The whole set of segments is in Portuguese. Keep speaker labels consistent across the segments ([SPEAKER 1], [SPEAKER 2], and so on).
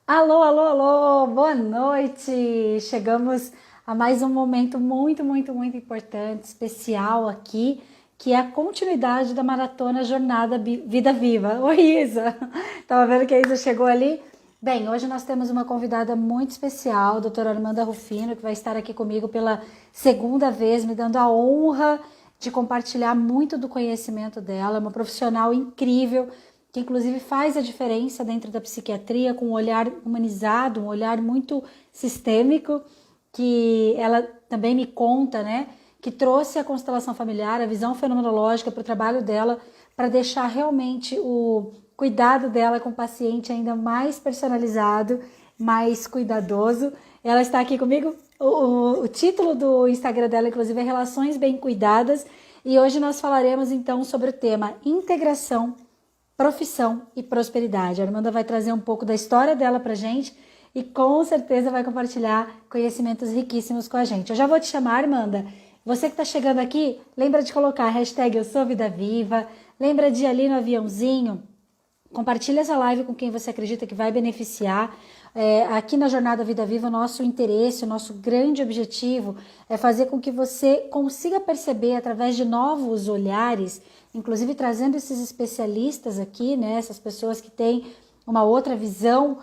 [SPEAKER 1] Alô, alô, alô, boa noite! Chegamos a mais um momento muito importante, especial aqui, que é a continuidade da maratona Jornada Vida Viva. Oi, Isa! Tava vendo que a Isa chegou ali? Bem, hoje nós temos uma convidada muito especial, a doutora Armanda Rufino, que vai estar aqui comigo pela segunda vez, me dando a honra de compartilhar muito do conhecimento dela, uma profissional incrível, que inclusive faz a diferença dentro da psiquiatria, com um olhar humanizado, um olhar muito sistêmico, que ela também me conta, né, que trouxe a constelação familiar, a visão fenomenológica para o trabalho dela, para deixar realmente o cuidado dela com o paciente ainda mais personalizado, mais cuidadoso. Ela está aqui comigo. O título do Instagram dela, inclusive, é Relações Bem Cuidadas. E hoje nós falaremos então sobre o tema integração, profissão e prosperidade. A Armanda vai trazer um pouco da história dela pra gente e com certeza vai compartilhar conhecimentos riquíssimos com a gente. Eu já vou te chamar, Armanda. Você que está chegando aqui, lembra de colocar a hashtag Eu Sou Vida Viva, lembra de ir ali no aviãozinho, compartilha essa live com quem você acredita que vai beneficiar. Aqui na Jornada Vida Viva, o nosso interesse, o nosso grande objetivo é fazer com que você consiga perceber através de novos olhares, inclusive trazendo esses especialistas aqui, né, essas pessoas que têm uma outra visão,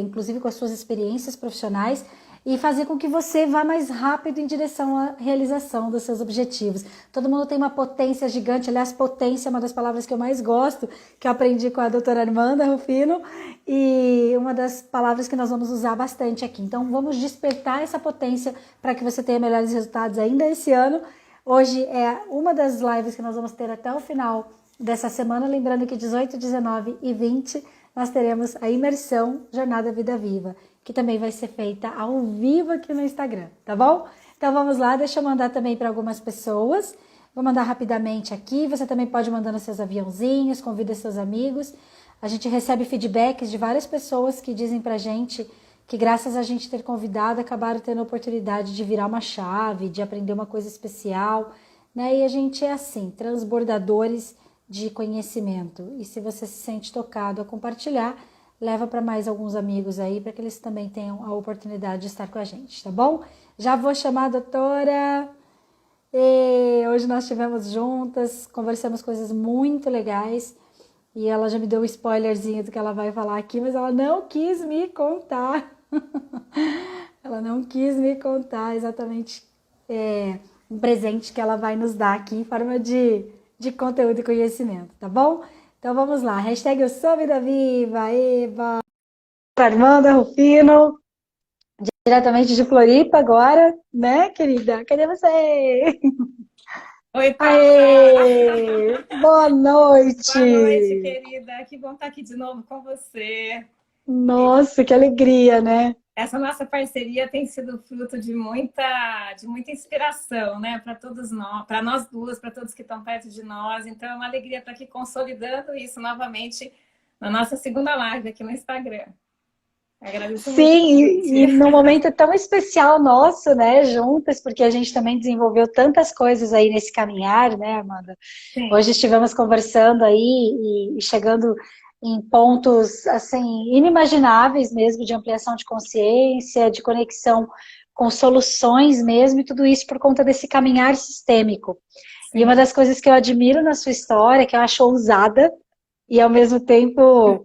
[SPEAKER 1] inclusive com as suas experiências profissionais, e fazer com que você vá mais rápido em direção à realização dos seus objetivos. Todo mundo tem uma potência gigante, aliás, potência é uma das palavras que eu mais gosto, que eu aprendi com a doutora Armanda Rufino, e uma das palavras que nós vamos usar bastante aqui. Então, vamos despertar essa potência para que você tenha melhores resultados ainda esse ano. Hoje é uma das lives que nós vamos ter até o final dessa semana, lembrando que 18, 19 e 20 nós teremos a imersão Jornada Vida Viva, que também vai ser feita ao vivo aqui no Instagram, tá bom? Então vamos lá, deixa eu mandar também para algumas pessoas. Vou mandar rapidamente aqui, você também pode mandar nos seus aviãozinhos, convida seus amigos. A gente recebe feedbacks de várias pessoas que dizem pra gente que graças a gente ter convidado, acabaram tendo a oportunidade de virar uma chave, de aprender uma coisa especial, né? E a gente é assim, transbordadores de conhecimento. E se você se sente tocado a compartilhar, leva para mais alguns amigos aí, para que eles também tenham a oportunidade de estar com a gente, tá bom? Já vou chamar a doutora. Hoje nós estivemos juntas, conversamos coisas muito legais. E ela já me deu um spoilerzinho do que ela vai falar aqui, mas ela não quis me contar. Ela não quis me contar exatamente um presente que ela vai nos dar aqui em forma de conteúdo e conhecimento, tá bom? Então vamos lá, hashtag Eu Sou Vida Viva, Eva, Armanda Rufino, diretamente de Floripa agora, né, querida? Cadê você?
[SPEAKER 2] Oi, Paula!
[SPEAKER 1] Aê! Boa
[SPEAKER 2] Boa noite,
[SPEAKER 1] noite!
[SPEAKER 2] querida. Que bom estar aqui de novo com você.
[SPEAKER 1] Nossa, que alegria, né?
[SPEAKER 2] Essa nossa parceria tem sido fruto de muita inspiração, né? Para todos nós, para nós duas, para todos que estão perto de nós. Então, é uma alegria estar aqui consolidando isso novamente na nossa segunda live aqui no Instagram. Agradeço muito o
[SPEAKER 1] Sim,
[SPEAKER 2] convite.
[SPEAKER 1] e num momento tão especial nosso, né, juntas, porque a gente também desenvolveu tantas coisas aí nesse caminhar, né, Amanda?
[SPEAKER 2] Sim,
[SPEAKER 1] Hoje estivemos conversando aí e chegando em pontos, assim, inimagináveis mesmo, de ampliação de consciência, de conexão com soluções mesmo, e tudo isso por conta desse caminhar sistêmico. E uma
[SPEAKER 2] sim.
[SPEAKER 1] das coisas que eu admiro na sua história, que eu acho ousada, e ao mesmo tempo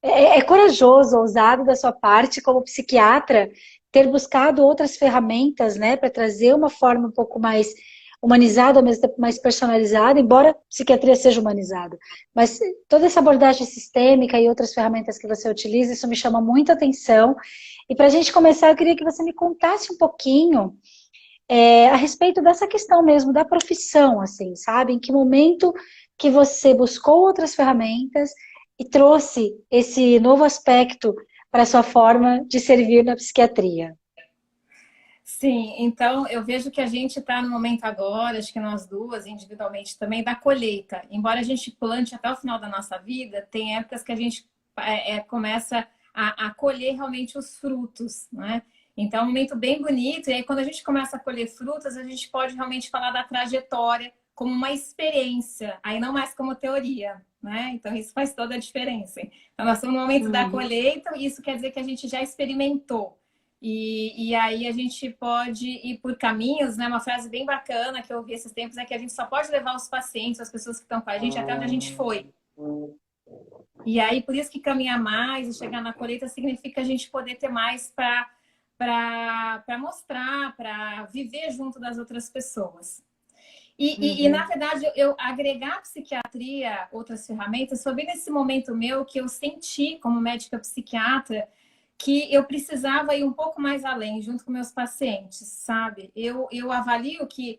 [SPEAKER 1] é corajoso, ousado da sua parte, como psiquiatra, ter buscado outras ferramentas, né, para trazer uma forma um pouco mais humanizada, ao mesmo tempo mais personalizada, embora a psiquiatria seja humanizada. Mas toda essa abordagem sistêmica e outras ferramentas que você utiliza, isso me chama muita atenção. E para a gente começar, eu queria que você me contasse um pouquinho a respeito dessa questão mesmo da profissão, assim, sabe? Em que momento que você buscou outras ferramentas e trouxe esse novo aspecto para a sua forma de servir na psiquiatria?
[SPEAKER 2] Sim, então eu vejo que a gente está no momento agora, acho que nós duas individualmente também, da colheita. Embora a gente plante até o final da nossa vida, tem épocas que a gente começa a colher realmente os frutos, né? Então é um momento bem bonito, e aí quando a gente começa a colher frutas, a gente pode realmente falar da trajetória, como uma experiência, aí não mais como teoria, né? Então isso faz toda a diferença. Então nós estamos no momento da colheita, e isso quer dizer que a gente já experimentou. E aí a gente pode ir por caminhos, né? Uma frase bem bacana que eu ouvi esses tempos é que a gente só pode levar os pacientes, as pessoas que estão com a gente, até onde a gente foi. E aí, por isso que caminhar mais e chegar na colheita significa a gente poder ter mais para mostrar, para viver junto das outras pessoas. E, na verdade, eu agregar a psiquiatria, outras ferramentas, foi bem nesse momento meu que eu senti, como médica psiquiatra, que eu precisava ir um pouco mais além, junto com meus pacientes, sabe? Eu avalio que,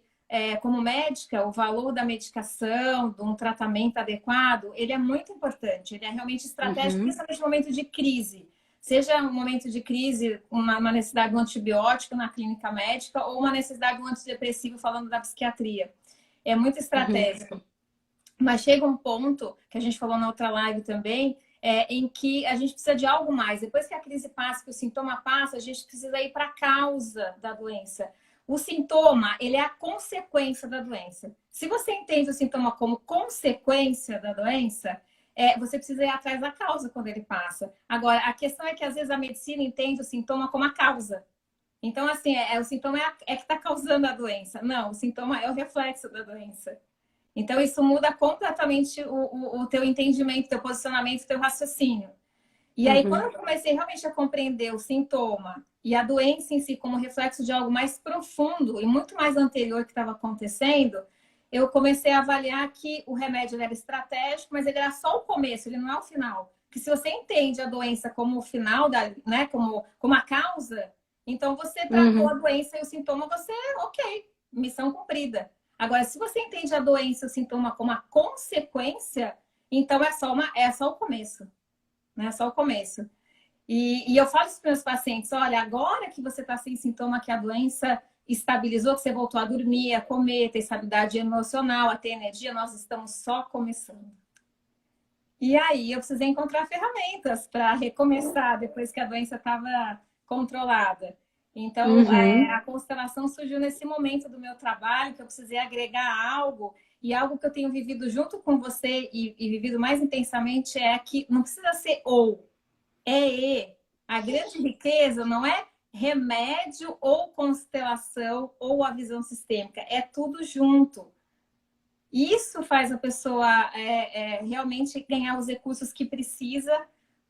[SPEAKER 2] como médica, o valor da medicação, de um tratamento adequado, ele é muito importante, ele é realmente estratégico, principalmente no momento de crise. Seja um momento de crise, uma necessidade de um antibiótico na clínica médica ou uma necessidade de um antidepressivo, falando da psiquiatria. É muito estratégico. Mas chega um ponto, que a gente falou na outra live também, em que a gente precisa de algo mais. Depois que a crise passa, que o sintoma passa, a gente precisa ir para a causa da doença. O sintoma, ele é a consequência da doença. Se você entende o sintoma como consequência da doença, você precisa ir atrás da causa quando ele passa. Agora, a questão é que às vezes a medicina entende o sintoma como a causa. Então, assim, o sintoma que está causando a doença. Não, o sintoma é o reflexo da doença. Então, isso muda completamente o teu entendimento, teu posicionamento, teu raciocínio. E aí, quando eu comecei realmente a compreender o sintoma e a doença em si como reflexo de algo mais profundo e muito mais anterior que estava acontecendo, eu comecei a avaliar que o remédio era estratégico, mas ele era só o começo, ele não é o final. Porque se você entende a doença como o final, né, como a causa, então você tratou a doença e o sintoma, você, ok, missão cumprida. Agora, se você entende a doença e o sintoma como a consequência, então é só o começo. Né? É só o começo. E eu falo isso para os meus pacientes, olha, agora que você está sem sintoma, que a doença estabilizou, que você voltou a dormir, a comer, ter estabilidade emocional, a ter energia, nós estamos só começando. E aí eu precisei encontrar ferramentas para recomeçar depois que a doença estava controlada. Então, a constelação surgiu nesse momento do meu trabalho, que eu precisei agregar algo, e algo que eu tenho vivido junto com você e vivido mais intensamente é que não precisa ser ou, é e. A grande riqueza não é remédio ou constelação ou a visão sistêmica, é tudo junto. Isso faz a pessoa realmente ganhar os recursos que precisa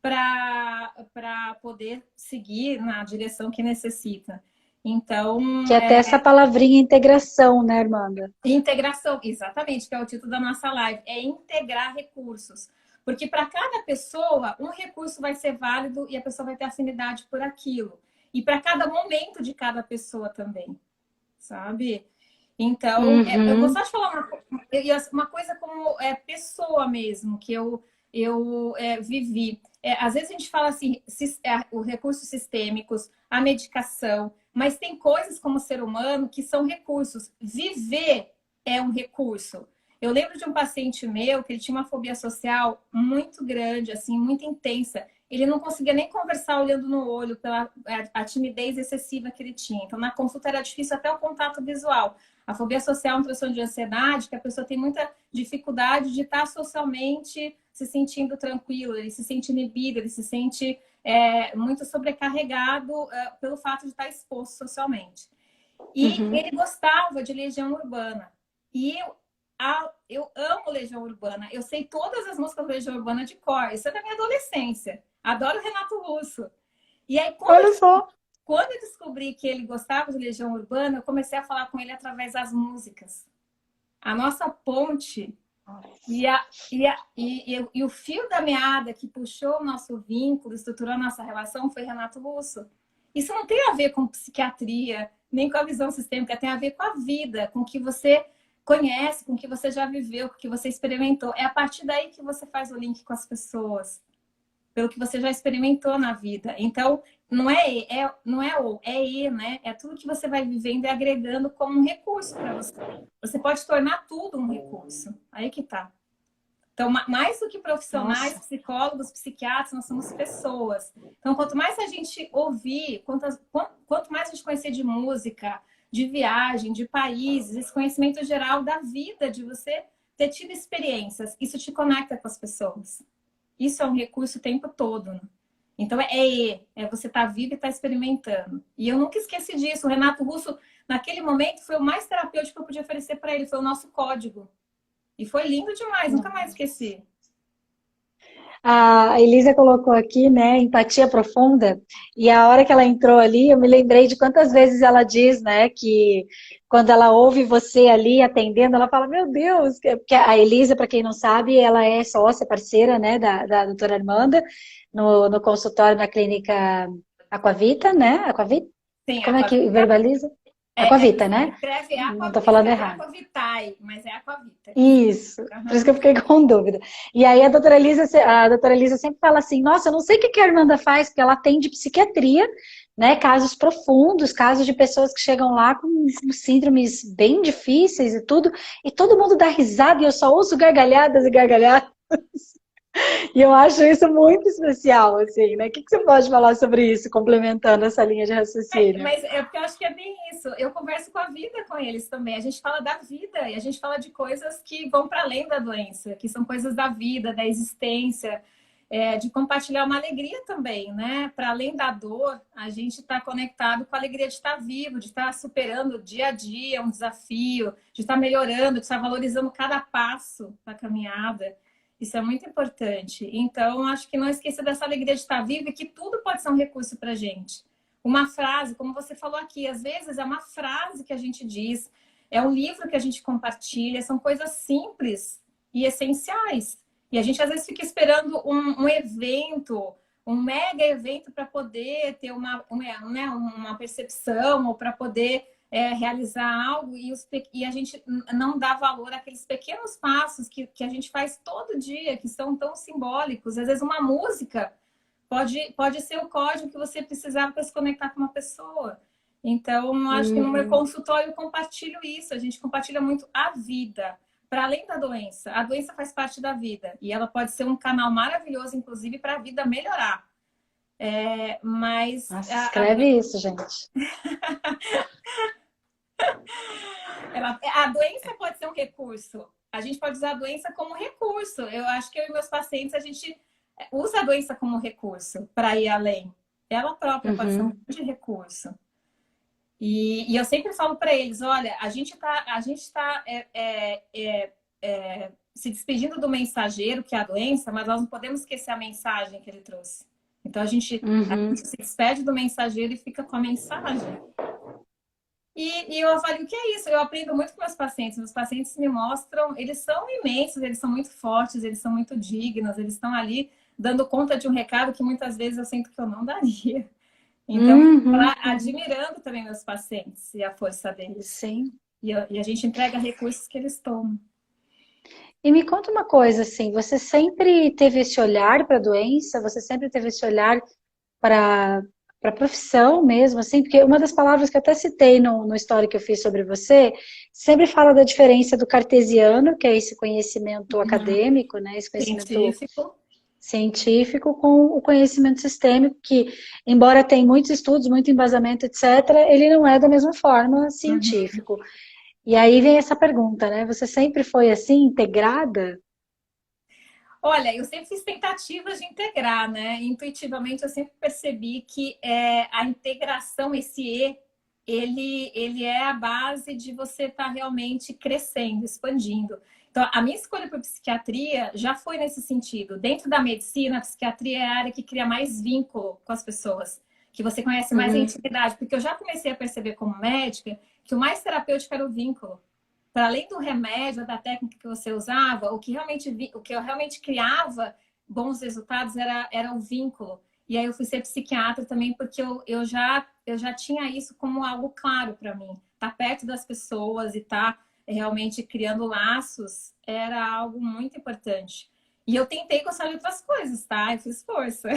[SPEAKER 2] para poder seguir na direção que necessita. Então,
[SPEAKER 1] que é até essa palavrinha integração, né, Armanda?
[SPEAKER 2] Integração, exatamente, que é o título da nossa live, é integrar recursos. Porque para cada pessoa, um recurso vai ser válido e a pessoa vai ter afinidade por aquilo. E para cada momento de cada pessoa também, sabe? Então, eu vou só te falar uma coisa como pessoa mesmo, que eu vivi. Às vezes a gente fala assim, os recursos sistêmicos, a medicação, mas tem coisas como ser humano que são recursos. Viver é um recurso. Eu lembro de um paciente meu que ele tinha uma fobia social muito grande, assim, muito intensa. Ele não conseguia nem conversar olhando no olho pela a timidez excessiva que ele tinha. Então, na consulta era difícil até o contato visual. A fobia social é um transtorno de ansiedade, que a pessoa tem muita dificuldade de estar socialmente se sentindo tranquilo, ele se sente inibido, ele se sente muito sobrecarregado pelo fato de estar exposto socialmente. E ele gostava de Legião Urbana. E eu amo Legião Urbana. Eu sei todas as músicas da Legião Urbana de cor. Isso é da minha adolescência. Adoro Renato Russo. E aí, quando eu descobri que ele gostava de Legião Urbana, eu comecei a falar com ele através das músicas. A nossa ponte e o fio da meada que puxou o nosso vínculo, estruturou a nossa relação, foi Renato Russo. Isso não tem a ver com psiquiatria, nem com a visão sistêmica, tem a ver com a vida, com o que você conhece, com o que você já viveu, com o que você experimentou. É a partir daí que você faz o link com as pessoas, pelo que você já experimentou na vida. Então, não é e, né? É tudo que você vai vivendo e agregando como um recurso para você. Você pode tornar tudo um recurso. Aí que tá. Então, mais do que profissionais, psicólogos, psiquiatras, nós somos pessoas. Então, quanto mais a gente ouvir, quanto mais a gente conhecer de música, de viagem, de países, esse conhecimento geral da vida, de você ter tido experiências. Isso te conecta com as pessoas. Isso é um recurso o tempo todo, né? Então, você estar vivo e estar experimentando. E eu nunca esqueci disso. O Renato Russo, naquele momento, foi o mais terapêutico que eu podia oferecer para ele. Foi o nosso código. E foi lindo demais, nunca mais esqueci.
[SPEAKER 1] A Elisa colocou aqui, né, empatia profunda, e a hora que ela entrou ali, eu me lembrei de quantas vezes ela diz, né, que quando ela ouve você ali atendendo, ela fala, meu Deus, porque a Elisa, para quem não sabe, ela é sócia, parceira, né, da doutora Armanda, no consultório na clínica Aquavita, né, Aquavita?
[SPEAKER 2] Sim,
[SPEAKER 1] Como é que verbaliza? Aquavita, né?
[SPEAKER 2] escreve
[SPEAKER 1] Não estou falando errado.
[SPEAKER 2] Aquavitae, mas é Aquavita.
[SPEAKER 1] Isso, por isso que eu fiquei com dúvida. E aí a doutora Elisa sempre fala assim, nossa, eu não sei o que que a Armanda faz, porque ela atende psiquiatria, né, casos profundos, casos de pessoas que chegam lá com síndromes bem difíceis e todo mundo dá risada e eu só ouço gargalhadas e gargalhadas. E eu acho isso muito especial, assim, né? O que que você pode falar sobre isso, complementando essa linha de raciocínio?
[SPEAKER 2] Mas é porque eu acho que é bem isso. Eu converso com a vida com eles também. A gente fala da vida e a gente fala de coisas que vão para além da doença, que são coisas da vida, da existência, de compartilhar uma alegria também, né? Para além da dor, a gente está conectado com a alegria de estar vivo, de estar superando dia a dia um desafio, de estar melhorando, de estar valorizando cada passo da caminhada. Isso é muito importante. Então, acho que não esqueça dessa alegria de estar vivo e que tudo pode ser um recurso para a gente. Uma frase, como você falou aqui, às vezes é uma frase que a gente diz, é um livro que a gente compartilha, são coisas simples e essenciais. E a gente às vezes fica esperando um evento, um mega evento para poder ter uma percepção ou para poder realizar algo e a gente não dá valor àqueles pequenos passos que a gente faz todo dia, que são tão simbólicos. Às vezes uma música pode ser o código que você precisava para se conectar com uma pessoa. Então, acho que no meu consultório eu compartilho isso. A gente compartilha muito a vida, para além da doença. A doença faz parte da vida e ela pode ser um canal maravilhoso, inclusive, para a vida melhorar. Mas
[SPEAKER 1] Nossa, escreve isso, gente.
[SPEAKER 2] A doença pode ser um recurso. A gente pode usar a doença como recurso. Eu acho que eu e meus pacientes, a gente usa a doença como recurso para ir além. Ela própria pode ser um grande recurso. E eu sempre falo para eles, olha, a gente tá se despedindo do mensageiro, que é a doença, mas nós não podemos esquecer a mensagem que ele trouxe. Então, a gente se despede do mensageiro e fica com a mensagem. E eu avalio que é isso. Eu aprendo muito com meus pacientes. Meus pacientes me mostram, eles são imensos, eles são muito fortes, eles são muito dignos, eles estão ali dando conta de um recado que muitas vezes eu sinto que eu não daria. Então, admirando também meus pacientes e a força deles.
[SPEAKER 1] Sim.
[SPEAKER 2] E a gente entrega recursos que eles tomam.
[SPEAKER 1] E me conta uma coisa, assim, você sempre teve esse olhar para a doença? Você sempre teve esse olhar para a profissão mesmo, assim? Porque uma das palavras que eu até citei no story que eu fiz sobre você, sempre fala da diferença do cartesiano, que é esse conhecimento acadêmico, né? Esse conhecimento científico com o conhecimento sistêmico, que, embora tenha muitos estudos, muito embasamento, etc., ele não é da mesma forma científico. E aí vem essa pergunta, né? Você sempre foi assim, integrada?
[SPEAKER 2] Olha, eu sempre fiz tentativas de integrar, né? Intuitivamente eu sempre percebi que a integração, esse ele é a base de você estar realmente crescendo, expandindo. Então, a minha escolha por psiquiatria já foi nesse sentido. Dentro da medicina, a psiquiatria é a área que cria mais vínculo com as pessoas, que você conhece mais a intimidade. Porque eu já comecei a perceber como médica que o mais terapêutico era o vínculo. Para além do remédio, da técnica que você usava, o que eu realmente criava bons resultados era o vínculo. E aí eu fui ser psiquiatra também porque eu já tinha isso como algo claro para mim. Estar perto das pessoas e estar realmente criando laços era algo muito importante. E eu tentei gostar de outras coisas, tá? Eu fiz força.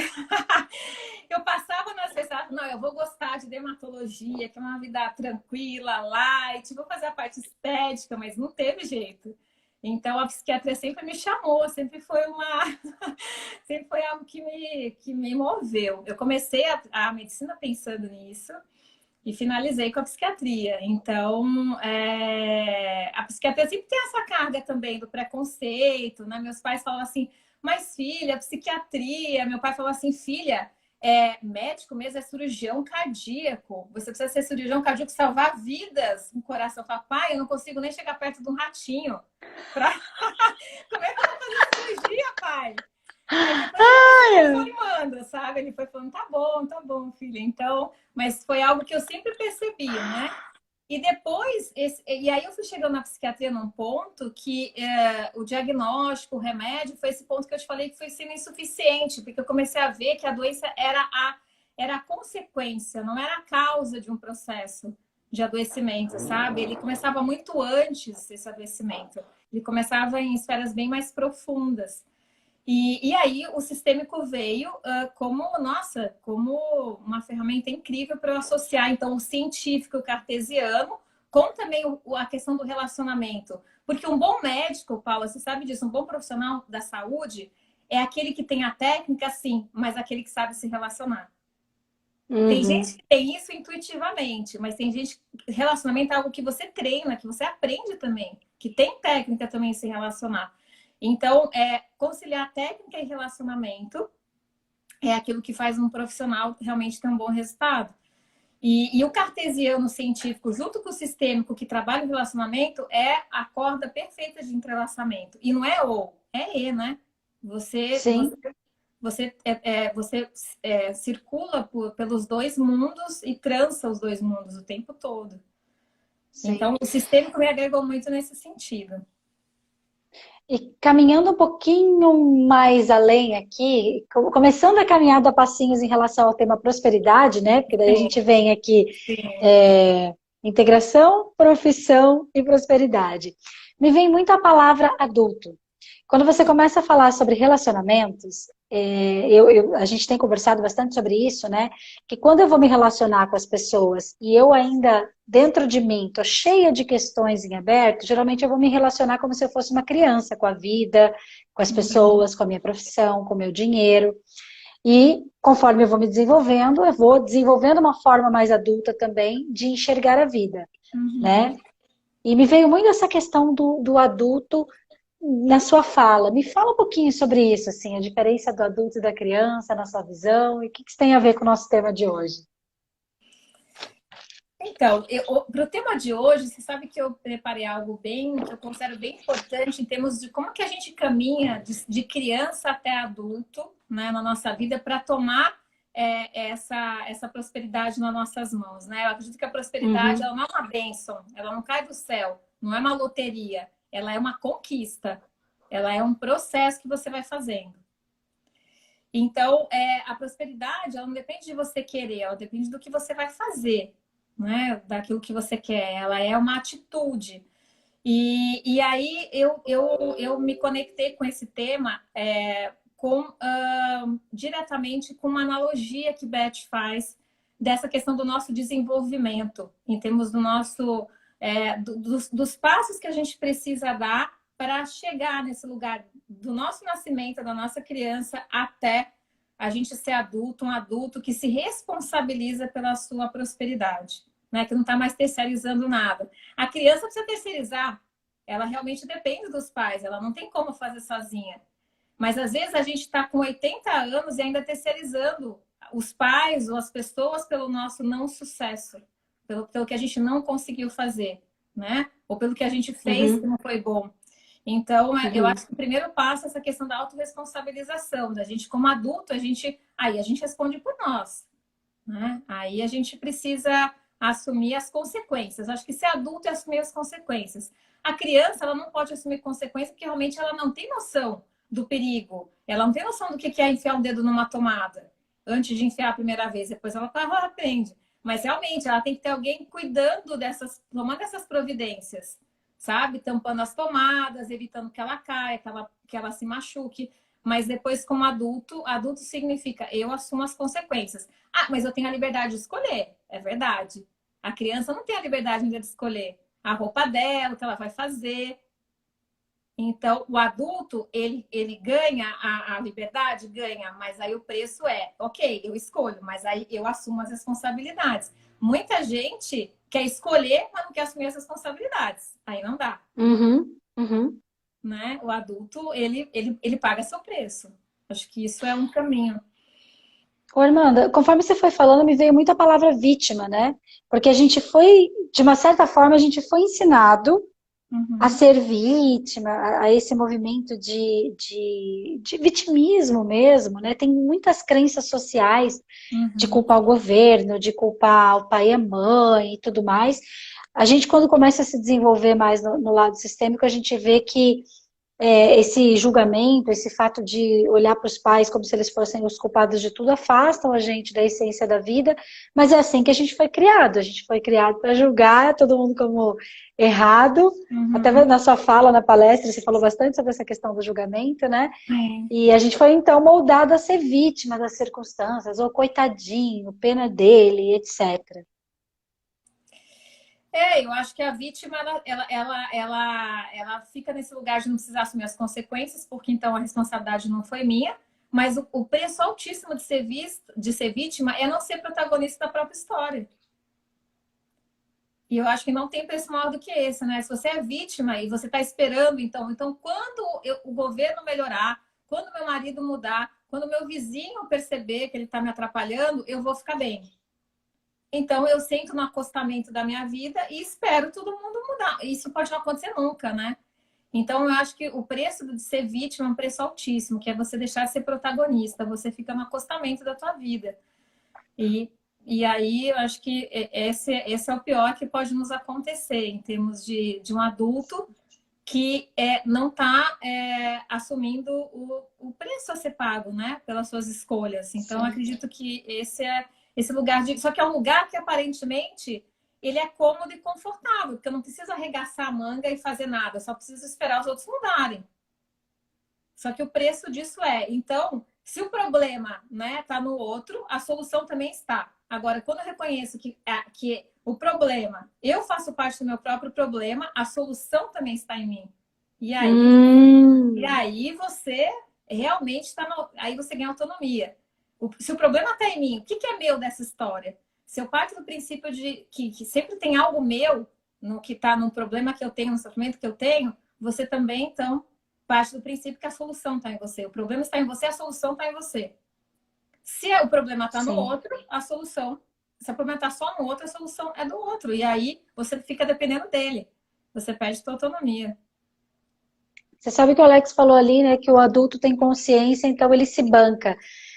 [SPEAKER 2] Eu passava nas vezes, não, eu vou gostar de dermatologia, que é uma vida tranquila, light, vou fazer a parte estética, mas não teve jeito. Então, a psiquiatria sempre me chamou, sempre foi sempre foi algo que me moveu. Eu comecei a medicina pensando nisso, e finalizei com a psiquiatria. Então, a psiquiatria sempre tem essa carga também do preconceito, né? Meus pais falam assim, mas filha, psiquiatria. Meu pai falou assim, filha, médico mesmo é cirurgião cardíaco. Você precisa ser cirurgião cardíaco, salvar vidas no coração. Eu falo, pai, eu não consigo nem chegar perto de um ratinho. Pra... Como é que eu vou fazer cirurgia, pai? Aí depois ele foi formando, sabe? Ele foi falando, tá bom, filha. Então, mas foi algo que eu sempre percebi, né? E depois, e aí eu fui chegando na psiquiatria num ponto que o diagnóstico, o remédio, foi esse ponto que eu te falei que foi sendo insuficiente, porque eu comecei a ver que a doença era a consequência, não era a causa de um processo de adoecimento, sabe? Ele começava muito antes desse adoecimento. Ele começava em esferas bem mais profundas. E aí o sistêmico veio como uma ferramenta incrível para eu associar, então, o científico, o cartesiano, com também a questão do relacionamento. Porque um bom médico, Paula, você sabe disso, um bom profissional da saúde é aquele que tem a técnica, sim, mas aquele que sabe se relacionar. Tem gente que tem isso intuitivamente, mas tem gente que relacionamento é algo que você treina, que você aprende também, que tem técnica também em se relacionar. Então, conciliar técnica e relacionamento é aquilo que faz um profissional realmente ter um bom resultado. E o cartesiano científico, junto com o sistêmico que trabalha o relacionamento, é a corda perfeita de entrelaçamento. E não é ou, é e, né? Você circula pelos dois mundos e trança os dois mundos o tempo todo. Sim. Então, o sistêmico me agregou muito nesse sentido.
[SPEAKER 1] E caminhando um pouquinho mais além aqui, começando a caminhada a passinhos em relação ao tema prosperidade, né? Porque daí a gente vem aqui integração, profissão e prosperidade. Me vem muito a palavra adulto. Quando você começa a falar sobre relacionamentos, a gente tem conversado bastante sobre isso, né? Que quando eu vou me relacionar com as pessoas e eu ainda, dentro de mim, tô cheia de questões em aberto, geralmente eu vou me relacionar como se eu fosse uma criança, com a vida, com as pessoas, com a minha profissão, com o meu dinheiro. E conforme eu vou me desenvolvendo, eu vou desenvolvendo uma forma mais adulta também de enxergar a vida, né? E me veio muito essa questão do adulto na sua fala. Me fala um pouquinho sobre isso, assim, a diferença do adulto e da criança na sua visão, e o que isso tem a ver com o nosso tema de hoje.
[SPEAKER 2] Então, para o tema de hoje, você sabe que eu preparei algo que eu considero bem importante em termos de como que a gente caminha de criança até adulto, né, na nossa vida, para tomar essa prosperidade nas nossas mãos, né? Eu acredito que a prosperidade ela não é uma bênção, ela não cai do céu, não é uma loteria, ela é uma conquista, ela é um processo que você vai fazendo. Então, a prosperidade, ela não depende de você querer, ela depende do que você vai fazer, né? Daquilo que você quer, ela é uma atitude. E aí eu me conectei com esse tema diretamente com uma analogia que Beth faz dessa questão do nosso desenvolvimento, em termos do nosso dos passos que a gente precisa dar para chegar nesse lugar do nosso nascimento, da nossa criança, até a gente ser adulto, um adulto que se responsabiliza pela sua prosperidade, né? Que não está mais terceirizando nada. A criança precisa terceirizar, ela realmente depende dos pais, ela não tem como fazer sozinha. Mas às vezes a gente está com 80 anos e ainda terceirizando os pais ou as pessoas pelo nosso não sucesso, pelo que a gente não conseguiu fazer, né? Ou pelo que a gente fez que não foi bom. Então, eu acho que o primeiro passo é essa questão da autorresponsabilização, da gente como adulto, aí a gente responde por nós, né? Aí a gente precisa assumir as consequências. Acho que ser adulto é assumir as consequências. A criança, ela não pode assumir consequências porque realmente ela não tem noção do perigo. Ela não tem noção do que é enfiar um dedo numa tomada antes de enfiar a primeira vez. Depois ela aprende. Mas realmente ela tem que ter alguém cuidando tomando essas providências, sabe? Tampando as tomadas, evitando que ela caia, que ela se machuque. Mas depois, como adulto significa eu assumo as consequências. Ah, mas eu tenho a liberdade de escolher. É verdade. A criança não tem a liberdade de escolher a roupa dela, o que ela vai fazer. Então, o adulto, ele ganha a liberdade? Ganha, mas aí o preço é, ok, eu escolho, mas aí eu assumo as responsabilidades. Muita gente quer escolher, mas não quer assumir as responsabilidades. Aí não dá,
[SPEAKER 1] Uhum, uhum.
[SPEAKER 2] né? O adulto, ele paga seu preço. Acho que isso é um caminho.
[SPEAKER 1] Ô, Armanda, conforme você foi falando, me veio muito a palavra vítima, né? Porque a gente foi, de uma certa forma, a gente foi ensinado a
[SPEAKER 2] Uhum,
[SPEAKER 1] ser vítima, a esse movimento de vitimismo mesmo, né? Tem muitas crenças sociais de
[SPEAKER 2] uhum,
[SPEAKER 1] culpar o governo, de culpar o pai e a mãe e tudo mais. A gente, quando começa a se desenvolver mais no lado sistêmico, a gente vê que esse julgamento, esse fato de olhar para os pais como se eles fossem os culpados de tudo, afastam a gente da essência da vida, mas é assim que a gente foi criado. A gente foi criado para julgar todo mundo como errado. Até
[SPEAKER 2] uhum.
[SPEAKER 1] na sua fala na palestra, você falou bastante sobre essa questão do julgamento, né?
[SPEAKER 2] É.
[SPEAKER 1] E a gente foi então moldado a ser vítima das circunstâncias, ou coitadinho, pena dele, etc.
[SPEAKER 2] Eu acho que a vítima, ela fica nesse lugar de não precisar assumir as consequências, porque então a responsabilidade não foi minha, mas o preço altíssimo de ser vítima é não ser protagonista da própria história. E eu acho que não tem preço maior do que esse, né? Se você é vítima e você está esperando, então quando o governo melhorar, quando meu marido mudar, quando meu vizinho perceber que ele está me atrapalhando, eu vou ficar bem. Então eu sento no acostamento da minha vida e espero todo mundo mudar. Isso pode não acontecer nunca, né? Então eu acho que o preço de ser vítima é um preço altíssimo, que é você deixar de ser protagonista, você fica no acostamento da tua vida. E, e aí eu acho que esse é o pior que pode nos acontecer em termos de um adulto que não está assumindo o preço a ser pago, né? Pelas suas escolhas. Então, eu
[SPEAKER 1] Sim.
[SPEAKER 2] acredito que esse lugar de. Só que é um lugar que aparentemente ele é cômodo e confortável, porque eu não preciso arregaçar a manga e fazer nada, eu só preciso esperar os outros mudarem. Só que o preço disso então, se o problema, né, tá no outro, a solução também está. Agora, quando eu reconheço que o problema, eu faço parte do meu próprio problema, a solução também está em mim. E aí, e
[SPEAKER 1] Hum,
[SPEAKER 2] aí você realmente está aí você ganha autonomia. Se o problema está em mim, o que é meu dessa história? Se eu parto do princípio de que sempre tem algo meu no que está no problema que eu tenho, no sofrimento que eu tenho, você também, então, parte do princípio que a solução está em você. O problema está em você, a solução está em você. Se o problema está no
[SPEAKER 1] sim.
[SPEAKER 2] outro, a solução. Se o problema está só no outro, a solução é do outro. E aí você fica dependendo dele. Você perde sua autonomia.
[SPEAKER 1] Você sabe que o Alex falou ali, né, que o adulto tem consciência, então ele se banca.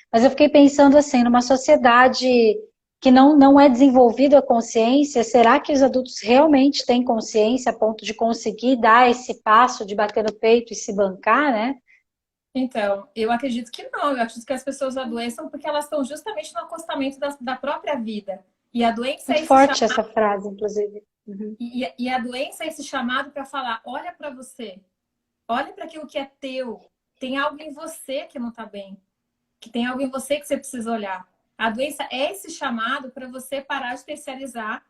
[SPEAKER 1] Mas eu fiquei pensando assim, numa sociedade que não é desenvolvida a consciência, será que os adultos realmente têm consciência a ponto de conseguir dar esse passo de bater no peito e se bancar, né?
[SPEAKER 2] Então, eu acredito que não. Eu acredito que as pessoas adoeçam porque elas estão justamente no acostamento da própria vida. E a doença é
[SPEAKER 1] Muito
[SPEAKER 2] esse
[SPEAKER 1] forte
[SPEAKER 2] chamado,
[SPEAKER 1] essa frase, inclusive. Uhum.
[SPEAKER 2] e a doença é esse chamado para falar: olha para você, olha para aquilo que é teu. Tem algo em você que não está bem, que tem algo em você que você precisa olhar. A doença é esse chamado para você parar de terceirizar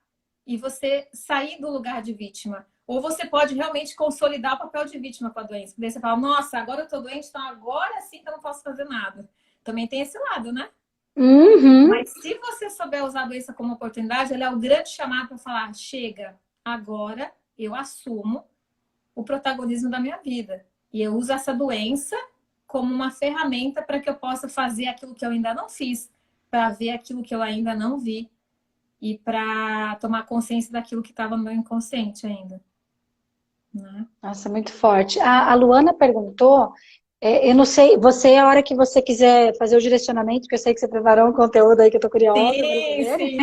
[SPEAKER 2] e você sair do lugar de vítima. Ou você pode realmente consolidar o papel de vítima com a doença. Porque daí você fala, nossa, agora eu tô doente, então agora sim que eu não posso fazer nada. Também tem esse lado, né?
[SPEAKER 1] Uhum.
[SPEAKER 2] Mas se você souber usar a doença como oportunidade, ela é o grande chamado para falar, chega, agora eu assumo o protagonismo da minha vida. E eu uso essa doença como uma ferramenta para que eu possa fazer aquilo que eu ainda não fiz, para ver aquilo que eu ainda não vi e para tomar consciência daquilo que estava no meu inconsciente ainda, né?
[SPEAKER 1] Nossa, muito forte. A Luana perguntou, eu não sei, você, a hora que você quiser fazer o direcionamento, porque eu sei que você preparou um conteúdo aí que eu tô curiosa para
[SPEAKER 2] Sim,
[SPEAKER 1] saber,
[SPEAKER 2] sim.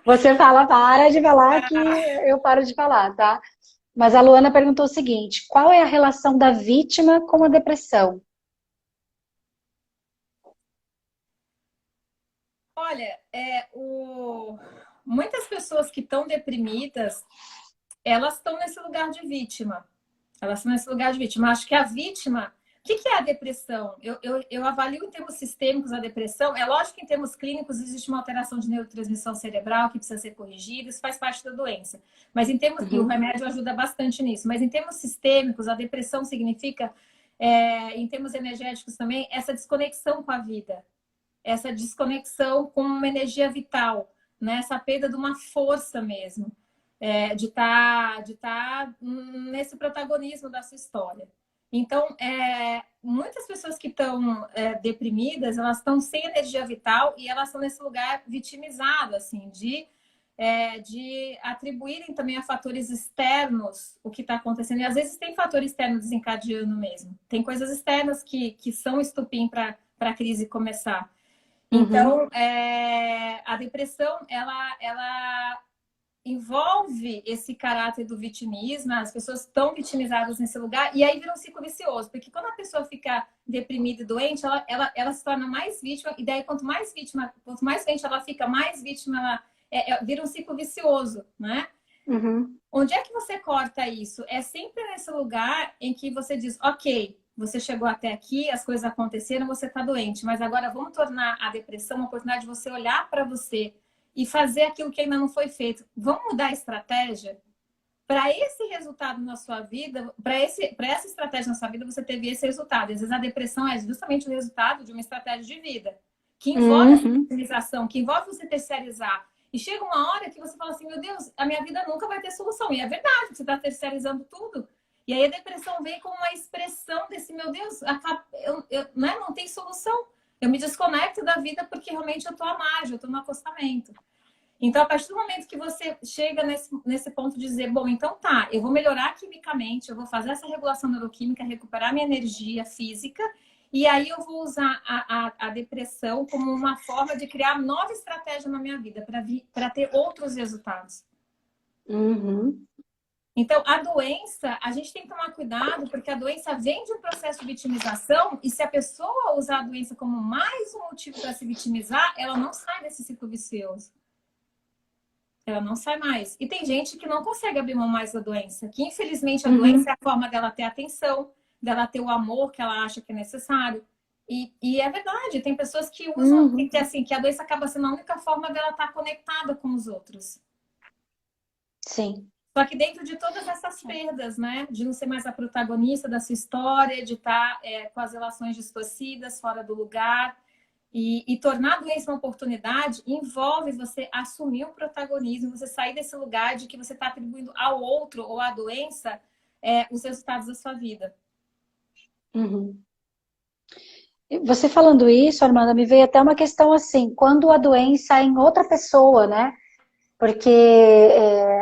[SPEAKER 1] você fala, para de falar que eu paro de falar, tá? Mas a Luana perguntou o seguinte: qual é a relação da vítima com a depressão?
[SPEAKER 2] Olha, muitas pessoas que estão deprimidas, elas estão nesse lugar de vítima. Elas estão nesse lugar de vítima. Acho que a vítima, que é a depressão? Eu avalio em termos sistêmicos a depressão. É lógico que em termos clínicos existe uma alteração de neurotransmissão cerebral que precisa ser corrigida, isso faz parte da doença. Mas em termos, e o remédio ajuda bastante nisso, mas em termos sistêmicos, a depressão significa, em termos energéticos também, essa desconexão com a vida, essa desconexão com uma energia vital, né? Essa perda de uma força mesmo, de estar nesse protagonismo da sua história. Então, muitas pessoas que estão deprimidas, elas estão sem energia vital e elas estão nesse lugar vitimizado, assim, de atribuírem também a fatores externos o que está acontecendo. E às vezes tem fator externo desencadeando mesmo. Tem coisas externas que são estupim para a crise começar. Então, a depressão, ela envolve esse caráter do vitimismo, as pessoas estão vitimizadas nesse lugar, e aí vira um ciclo vicioso, porque quando a pessoa fica deprimida e doente, ela se torna mais vítima, e daí quanto mais doente ela fica, mais vítima ela vira um ciclo vicioso, né? Onde é que você corta isso? É sempre nesse lugar em que você diz, ok, você chegou até aqui, as coisas aconteceram, você está doente, mas agora vamos tornar a depressão uma oportunidade de você olhar para você e fazer aquilo que ainda não foi feito. Vamos mudar a estratégia? Para esse resultado na sua vida, para essa estratégia na sua vida, você teve esse resultado. Às vezes a depressão é justamente o resultado de uma estratégia de vida, que envolve a terceirização, que envolve você terceirizar. E chega uma hora que você fala assim, meu Deus, a minha vida nunca vai ter solução. E é verdade, você está terceirizando tudo. E aí a depressão vem como uma expressão desse, meu Deus, né, não tem solução. Eu me desconecto da vida porque realmente eu estou à margem, eu estou no acostamento. Então, a partir do momento que você chega nesse ponto de dizer, bom, então tá, eu vou melhorar quimicamente, eu vou fazer essa regulação neuroquímica, recuperar minha energia física, e aí eu vou usar a depressão como uma forma de criar nova estratégia na minha vida, para ter outros resultados. Então, a doença, a gente tem que tomar cuidado, porque a doença vem de um processo de vitimização, e se a pessoa usar a doença como mais um motivo para se vitimizar, ela não sai desse ciclo vicioso. Ela não sai mais. E tem gente que não consegue abrir mão mais da doença, que infelizmente a doença é a forma dela ter atenção, dela ter o amor que ela acha que é necessário. E é verdade, tem pessoas que usam, que a doença acaba sendo a única forma dela estar conectada com os outros.
[SPEAKER 1] Sim.
[SPEAKER 2] Só que dentro de todas essas perdas, né? De não ser mais a protagonista da sua história, de estar com as relações distorcidas, fora do lugar. E tornar a doença uma oportunidade envolve você assumir o protagonismo, você sair desse lugar de que você está atribuindo ao outro ou à doença os resultados da sua vida.
[SPEAKER 1] Você falando isso, Armanda, me veio até uma questão assim, quando a doença é em outra pessoa, né? Porque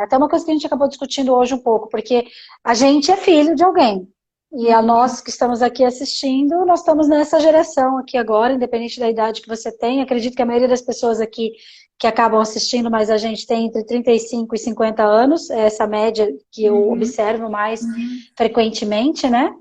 [SPEAKER 1] até uma coisa que a gente acabou discutindo hoje um pouco, porque a gente é filho de alguém. E a nós que estamos aqui assistindo, nós estamos nessa geração aqui agora, independente da idade que você tem. Acredito que a maioria das pessoas aqui que acabam assistindo, mas a gente tem entre 35 e 50 anos, é essa média que eu observo mais frequentemente, né?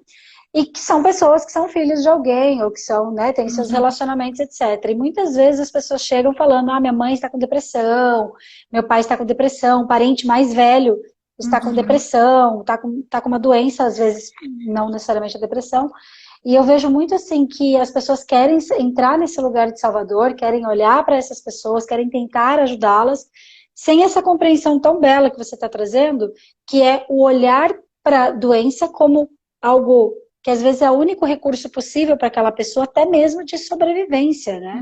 [SPEAKER 1] E que são pessoas que são filhos de alguém, ou que são, né, têm seus relacionamentos, etc. E muitas vezes as pessoas chegam falando, minha mãe está com depressão, meu pai está com depressão, um parente mais velho está com depressão, está com uma doença, às vezes não necessariamente a depressão. E eu vejo muito assim que as pessoas querem entrar nesse lugar de salvador, querem olhar para essas pessoas, querem tentar ajudá-las, sem essa compreensão tão bela que você está trazendo, que é o olhar para a doença como algo que às vezes é o único recurso possível para aquela pessoa, até mesmo de sobrevivência, né?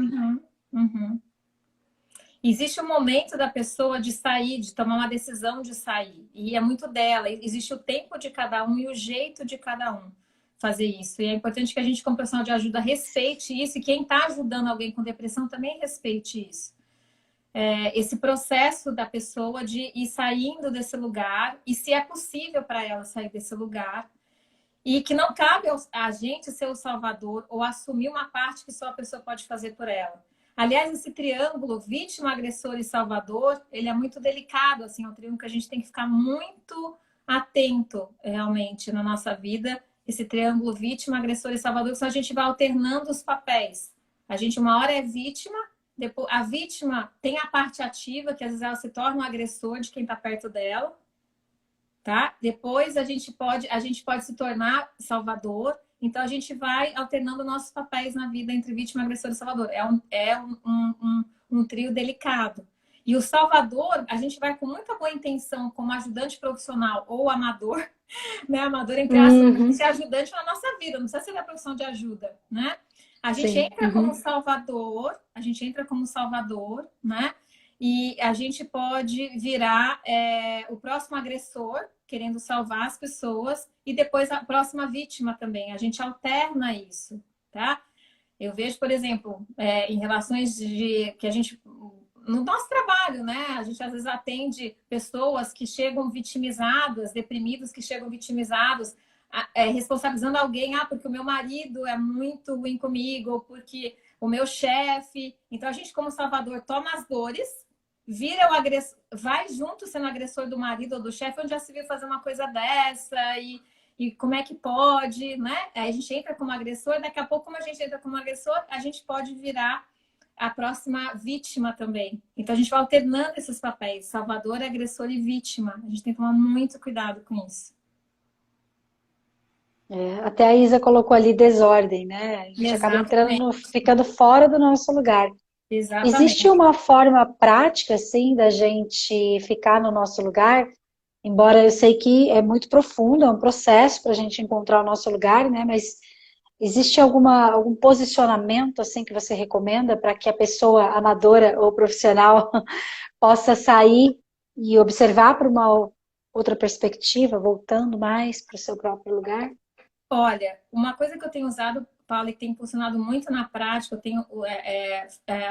[SPEAKER 2] Existe um momento da pessoa de sair, de tomar uma decisão de sair. E é muito dela. Existe o tempo de cada um e o jeito de cada um fazer isso. E é importante que a gente, como profissional de ajuda, respeite isso. E quem está ajudando alguém com depressão também respeite isso. Esse processo da pessoa de ir saindo desse lugar. E se é possível para ela sair desse lugar. E que não cabe a gente ser o salvador ou assumir uma parte que só a pessoa pode fazer por ela. Aliás, esse triângulo vítima, agressor e salvador, ele é muito delicado, assim, é um triângulo que a gente tem que ficar muito atento, realmente, na nossa vida. Esse triângulo vítima, agressor e salvador, senão a gente vai alternando os papéis. A gente, uma hora é vítima, depois a vítima tem a parte ativa, que às vezes ela se torna um agressor de quem está perto dela, tá? Depois a gente pode se tornar salvador, Então a gente vai alternando nossos papéis na vida entre vítima, agressor e salvador. Um trio delicado. E o salvador, a gente vai com muita boa intenção, como ajudante profissional ou amador, né? Amador, entre aspas,
[SPEAKER 1] Uhum.
[SPEAKER 2] ser ajudante na nossa vida, não precisa ser da profissão de ajuda, né? A gente
[SPEAKER 1] Sim.
[SPEAKER 2] entra como salvador, né? E a gente pode virar o próximo agressor, querendo salvar as pessoas, e depois a próxima vítima também. A gente alterna isso, tá? Eu vejo, por exemplo, em relações que a gente... No nosso trabalho, né? A gente às vezes atende pessoas que chegam vitimizadas, deprimidos que chegam vitimizados, responsabilizando alguém, porque o meu marido é muito ruim comigo, ou porque o meu chefe. Então a gente, como salvador, toma as dores, vira o agressor, vai junto sendo agressor do marido ou do chefe, onde já se viu fazer uma coisa dessa e como é que pode, né? Aí a gente entra como agressor, daqui a pouco, como a gente entra como agressor, a gente pode virar a próxima vítima também. Então a gente vai alternando esses papéis, salvador, agressor e vítima. A gente tem que tomar muito cuidado com isso.
[SPEAKER 1] Até a Isa colocou ali desordem, né? A gente acaba entrando
[SPEAKER 2] Exatamente,
[SPEAKER 1] ficando fora do nosso lugar. Existe
[SPEAKER 2] exatamente.
[SPEAKER 1] uma forma prática, assim, da gente ficar no nosso lugar? Embora eu sei que é muito profundo, é um processo para a gente encontrar o nosso lugar, né? Mas existe algum posicionamento, assim, que você recomenda para que a pessoa amadora ou profissional possa sair e observar para uma outra perspectiva, voltando mais para o seu próprio lugar?
[SPEAKER 2] Olha, uma coisa que eu tenho usado, Paula, e que tem funcionado muito na prática, eu tenho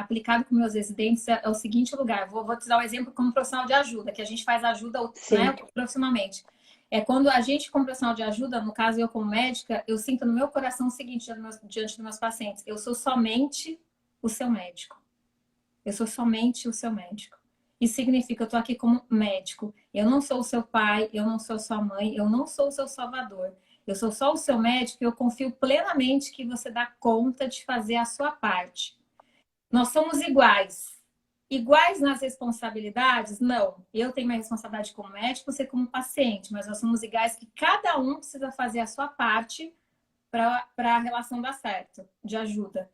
[SPEAKER 2] aplicado com meus residentes, é o seguinte lugar. Vou te dar um exemplo como profissional de ajuda, que a gente faz ajuda, né,
[SPEAKER 1] Sim.
[SPEAKER 2] profissionalmente. Quando a gente, como profissional de ajuda, no caso eu como médica, eu sinto no meu coração o seguinte diante dos meus pacientes: eu sou somente o seu médico. Eu sou somente o seu médico. Isso significa que eu estou aqui como médico. Eu não sou o seu pai, eu não sou sua mãe, eu não sou o seu salvador. Eu sou só o seu médico e eu confio plenamente que você dá conta de fazer a sua parte. Nós somos iguais. Iguais nas responsabilidades? Não. Eu tenho minha responsabilidade como médico, você como paciente, mas nós somos iguais que cada um precisa fazer a sua parte para a relação dar certo, de ajuda.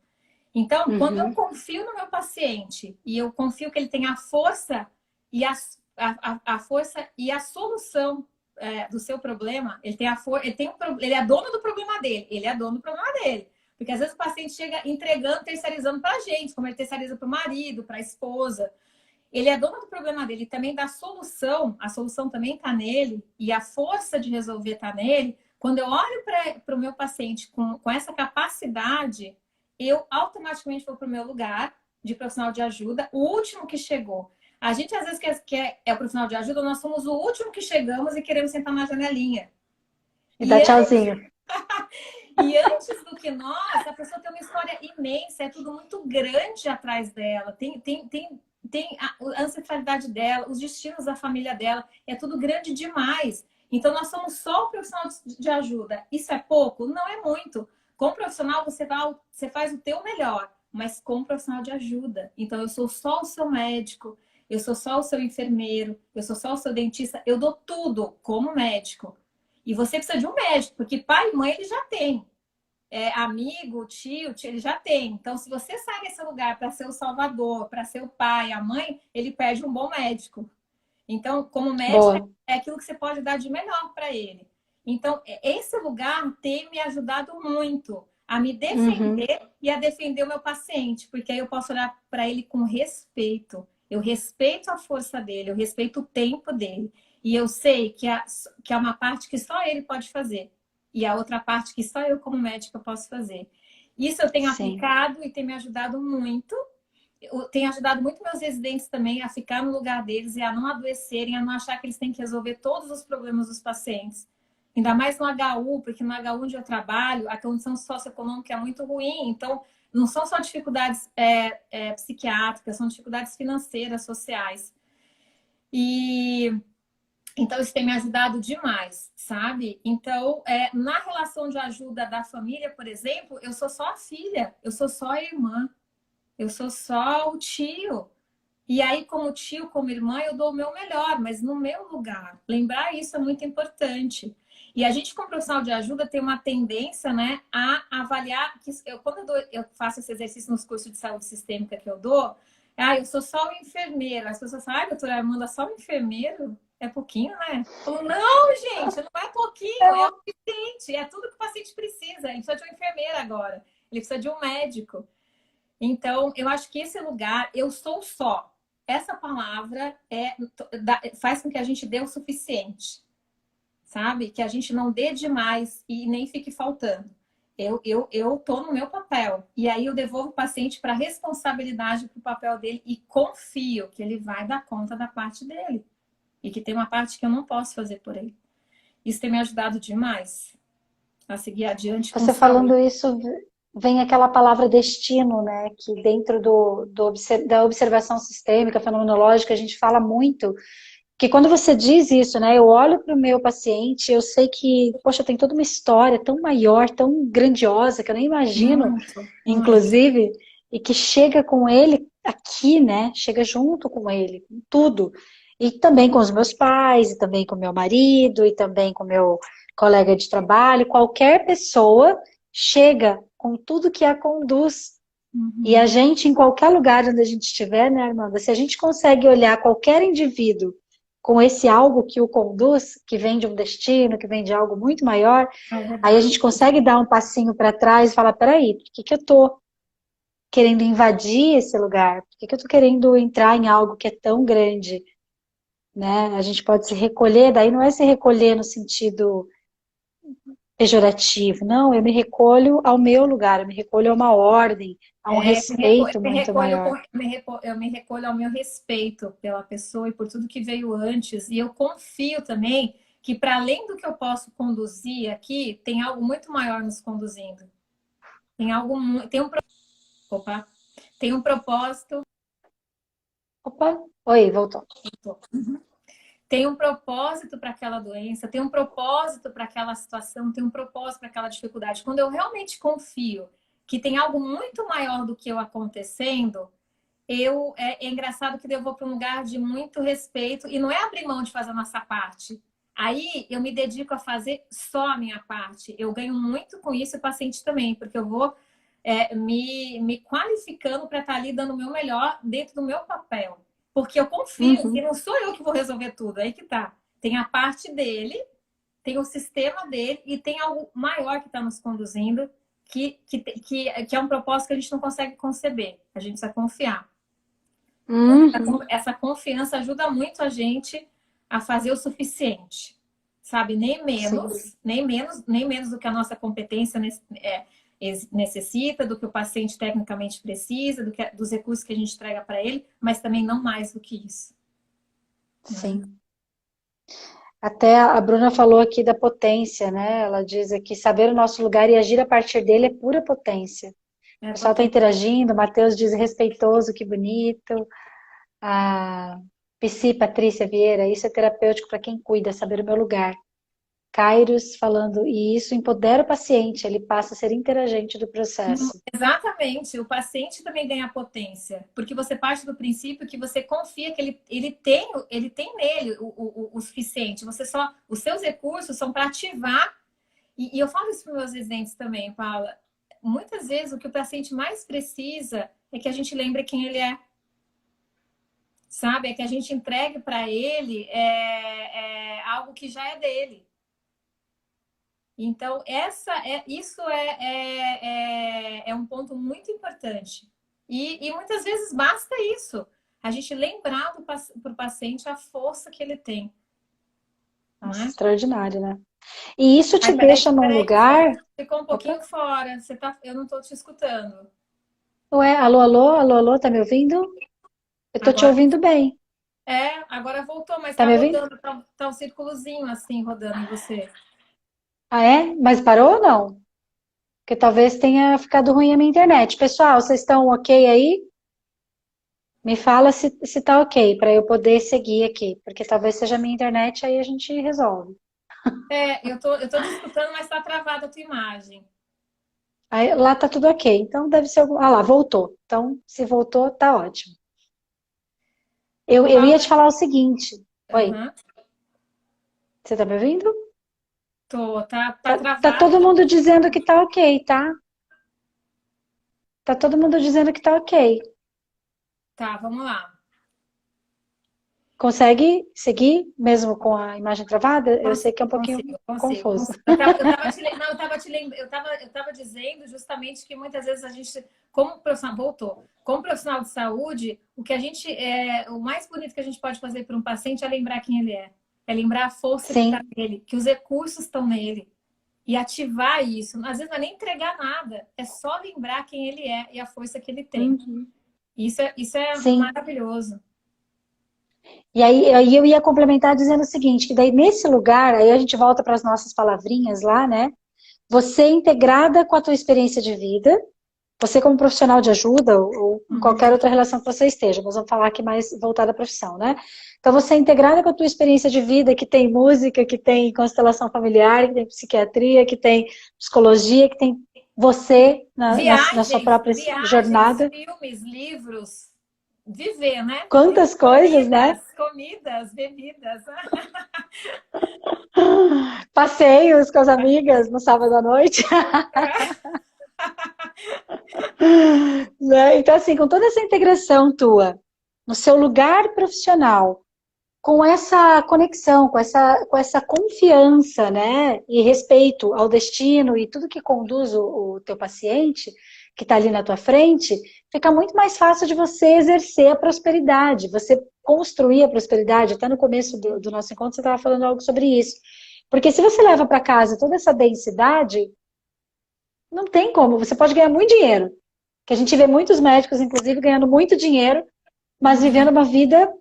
[SPEAKER 2] Então, quando eu
[SPEAKER 1] Uhum.
[SPEAKER 2] confio no meu paciente e eu confio que ele tem a força e a força e a solução do seu problema, ele é dono do problema dele, ele é dono do problema dele. Porque às vezes o paciente chega entregando, terceirizando para a gente, como ele terceiriza para o marido, para a esposa. Ele é dono do problema dele, também da solução, a solução também está nele, e a força de resolver está nele. Quando eu olho para o meu paciente com essa capacidade, eu automaticamente vou para o meu lugar de profissional de ajuda, o último que chegou. A gente, às vezes, é o profissional de ajuda, nós somos o último que chegamos e queremos sentar na janelinha.
[SPEAKER 1] E dá
[SPEAKER 2] E
[SPEAKER 1] tchauzinho.
[SPEAKER 2] e antes do que nós, a pessoa tem uma história imensa, é tudo muito grande atrás dela. Tem a ancestralidade dela, os destinos da família dela, é tudo grande demais. Então, nós somos só o profissional de ajuda. Isso é pouco? Não é muito. Como profissional, você faz o teu melhor, mas como profissional de ajuda. Então, eu sou só o seu médico, eu sou só o seu enfermeiro, eu sou só o seu dentista, eu dou tudo como médico. E você precisa de um médico, porque pai e mãe ele já tem. Amigo, tio, ele já tem. Então, se você sai desse lugar para ser o salvador, para ser o pai, a mãe, ele perde um bom médico. Então, como médico,
[SPEAKER 1] Boa.
[SPEAKER 2] é aquilo que você pode dar de melhor para ele. Então, esse lugar tem me ajudado muito a me
[SPEAKER 1] Uhum.
[SPEAKER 2] defender e a defender o meu paciente, porque aí eu posso olhar para ele com respeito. Eu respeito a força dele, eu respeito o tempo dele. E eu sei que é uma parte que só ele pode fazer. E a outra parte que só eu, como médica, posso fazer. Isso eu tenho
[SPEAKER 1] Sim.
[SPEAKER 2] aplicado e tem me ajudado muito. Tem ajudado muito meus residentes também a ficar no lugar deles e a não adoecerem, a não achar que eles têm que resolver todos os problemas dos pacientes. Ainda mais no HU, porque no HU onde eu trabalho, a condição socioeconômica é muito ruim. Então, não são só dificuldades psiquiátricas, são dificuldades financeiras, sociais. E então, isso tem me ajudado demais, sabe? Então, na relação de ajuda da família, por exemplo, eu sou só a filha, eu sou só a irmã. Eu sou só o tio. E aí, como tio, como irmã, eu dou o meu melhor, mas no meu lugar. Lembrar isso é muito importante. E a gente, como profissional de ajuda, tem uma tendência, né, a avaliar. Quando eu faço esse exercício nos cursos de saúde sistêmica que eu dou, eu sou só uma enfermeira. As pessoas falam, doutora Armanda, só um enfermeiro? É pouquinho, né? Eu falo, não, gente, não é pouquinho, é o suficiente, é tudo que o paciente precisa. Ele precisa de uma enfermeira agora, ele precisa de um médico. Então, eu acho que esse lugar, eu sou só. Essa palavra faz com que a gente dê o suficiente, sabe? Que a gente não dê demais e nem fique faltando. Eu tô no meu papel. E aí eu devolvo o paciente para a responsabilidade para o papel dele e confio que ele vai dar conta da parte dele. E que tem uma parte que eu não posso fazer por ele. Isso tem me ajudado demais a seguir adiante com
[SPEAKER 1] Você
[SPEAKER 2] saúde.
[SPEAKER 1] falando isso, vem aquela palavra destino, né? Que dentro da observação sistêmica, fenomenológica, a gente fala muito. Que quando você diz isso, né? Eu olho para o meu paciente, eu sei que, poxa, tem toda uma história tão maior, tão grandiosa, que eu nem imagino,
[SPEAKER 2] Muito, muito.
[SPEAKER 1] inclusive, e que chega com ele aqui, né? Chega junto com ele, com tudo. E também com os meus pais, e também com meu marido, e também com meu colega de trabalho. Qualquer pessoa chega com tudo que a conduz. E a
[SPEAKER 2] Uhum.
[SPEAKER 1] gente, em qualquer lugar onde a gente estiver, né, Armanda, se a gente consegue olhar qualquer indivíduo com esse algo que o conduz, que vem de um destino, que vem de algo muito maior,
[SPEAKER 2] É
[SPEAKER 1] aí a
[SPEAKER 2] verdade.
[SPEAKER 1] gente consegue dar um passinho para trás e falar, peraí, por que que eu estou querendo invadir esse lugar? Por que que eu estou querendo entrar em algo que é tão grande? Né? A gente pode se recolher, daí não é se recolher no sentido pejorativo, não, eu me recolho ao meu lugar, eu me recolho a uma ordem, a um respeito muito maior.
[SPEAKER 2] Eu me recolho ao meu respeito pela pessoa e por tudo que veio antes. E eu confio também que, para além do que eu posso conduzir aqui, tem algo muito maior nos conduzindo. Tem algo, opa, tem um propósito.
[SPEAKER 1] Opa, oi, voltou.
[SPEAKER 2] Tem um propósito para aquela doença, tem um propósito para aquela situação, tem um propósito para aquela dificuldade. Quando eu realmente confio que tem algo muito maior do que eu acontecendo, é engraçado que eu vou para um lugar de muito respeito e não é abrir mão de fazer a nossa parte. Aí eu me dedico a fazer só a minha parte. Eu ganho muito com isso e o paciente também, porque eu vou me qualificando para estar ali dando o meu melhor dentro do meu papel. Porque eu confio que
[SPEAKER 1] Uhum.
[SPEAKER 2] não sou eu que vou resolver tudo. Aí que tá. Tem a parte dele, tem o sistema dele e tem algo maior que está nos conduzindo, que é um propósito que a gente não consegue conceber. A gente precisa confiar.
[SPEAKER 1] Uhum.
[SPEAKER 2] Essa confiança ajuda muito a gente a fazer o suficiente, sabe?
[SPEAKER 1] Sim.
[SPEAKER 2] Nem menos do que a nossa competência necessita, do que o paciente tecnicamente precisa, dos recursos que a gente entrega para ele, mas também não mais do que isso. Né?
[SPEAKER 1] Sim. Até a Bruna falou aqui da potência, né? Ela diz aqui, saber o nosso lugar e agir a partir dele é pura potência.
[SPEAKER 2] É
[SPEAKER 1] O pessoal está
[SPEAKER 2] potente.
[SPEAKER 1] interagindo, o Matheus diz respeitoso, que bonito. A Psi Patrícia Vieira, isso é terapêutico para quem cuida, saber o meu lugar. Kairos falando, e isso empodera o paciente, ele passa a ser interagente do processo.
[SPEAKER 2] Exatamente, o paciente também ganha potência, porque você parte do princípio que você confia que ele tem nele o suficiente. Os seus recursos são para ativar. E eu falo isso para meus residentes também, Paula. Muitas vezes o que o paciente mais precisa é que a gente lembre quem ele é, sabe? É que a gente entregue para ele algo que já é dele. Então, isso é um ponto muito importante. E muitas vezes basta isso. A gente lembrar para o paciente a força que ele tem. Não
[SPEAKER 1] Nossa,
[SPEAKER 2] é?
[SPEAKER 1] extraordinário, né? E isso te
[SPEAKER 2] Ai, peraí,
[SPEAKER 1] deixa num
[SPEAKER 2] peraí que você
[SPEAKER 1] lugar.
[SPEAKER 2] ficou um
[SPEAKER 1] Opa.
[SPEAKER 2] pouquinho fora. Eu não estou te escutando.
[SPEAKER 1] Ué, alô, alô, alô, alô, tá me ouvindo? Eu tô te
[SPEAKER 2] Agora,
[SPEAKER 1] ouvindo bem.
[SPEAKER 2] agora voltou, mas
[SPEAKER 1] Tá
[SPEAKER 2] está
[SPEAKER 1] me ouvindo?
[SPEAKER 2] rodando, tá um círculozinho assim rodando em você.
[SPEAKER 1] Ah, é? Mas parou ou não? Porque talvez tenha ficado ruim a minha internet. Pessoal, vocês estão ok aí? Me fala se tá ok, para eu poder seguir aqui. Porque talvez seja a minha internet, aí a gente resolve.
[SPEAKER 2] Eu tô te escutando, mas está travada a tua imagem.
[SPEAKER 1] Aí, lá tá tudo ok. Então deve ser algum. Ah lá, voltou. Então, se voltou, tá ótimo. Eu ia te
[SPEAKER 2] Paula,
[SPEAKER 1] falar o seguinte. Oi,
[SPEAKER 2] uhum.
[SPEAKER 1] você tá me ouvindo?
[SPEAKER 2] Tá
[SPEAKER 1] Tá
[SPEAKER 2] travado.
[SPEAKER 1] todo mundo dizendo que tá ok, tá? Tá todo mundo dizendo que tá ok.
[SPEAKER 2] Tá, vamos lá.
[SPEAKER 1] Consegue seguir mesmo com a imagem travada? Eu sei que é um pouquinho confuso.
[SPEAKER 2] Consigo. Não, eu tava dizendo justamente que muitas vezes a gente, como profissional, voltou, como profissional de saúde, o mais bonito que a gente pode fazer para um paciente é lembrar quem ele é. É lembrar a força que está
[SPEAKER 1] Sim.
[SPEAKER 2] nele, que os recursos estão nele. E ativar isso. Às vezes não é nem entregar nada, é só lembrar quem ele é e a força que ele tem.
[SPEAKER 1] Uhum.
[SPEAKER 2] Isso é
[SPEAKER 1] Sim.
[SPEAKER 2] maravilhoso.
[SPEAKER 1] E aí eu ia complementar dizendo o seguinte, que daí nesse lugar, aí a gente volta para as nossas palavrinhas lá, né? Você integrada com a tua experiência de vida, você como profissional de ajuda ou em qualquer
[SPEAKER 2] Uhum.
[SPEAKER 1] outra relação que você esteja, mas vamos falar aqui mais voltada à profissão, né? Então você é integrada com a tua experiência de vida, que tem música, que tem constelação familiar, que tem psiquiatria, que tem psicologia, que tem você na sua própria
[SPEAKER 2] Viagens,
[SPEAKER 1] jornada.
[SPEAKER 2] filmes, livros, viver, né?
[SPEAKER 1] Quantas coisas, né?
[SPEAKER 2] Comidas, bebidas.
[SPEAKER 1] Passeios com as amigas no sábado à noite. Né? Então, assim, com toda essa integração tua, no seu lugar profissional, com essa conexão, com essa confiança, né, e respeito ao destino e tudo que conduz o teu paciente, que está ali na tua frente, fica muito mais fácil de você exercer a prosperidade, você construir a prosperidade. Até no começo do nosso encontro você estava falando algo sobre isso. Porque se você leva para casa toda essa densidade, não tem como. Você pode ganhar muito dinheiro, que a gente vê muitos médicos, inclusive, ganhando muito dinheiro, mas vivendo
[SPEAKER 2] Uhum,
[SPEAKER 1] uma vida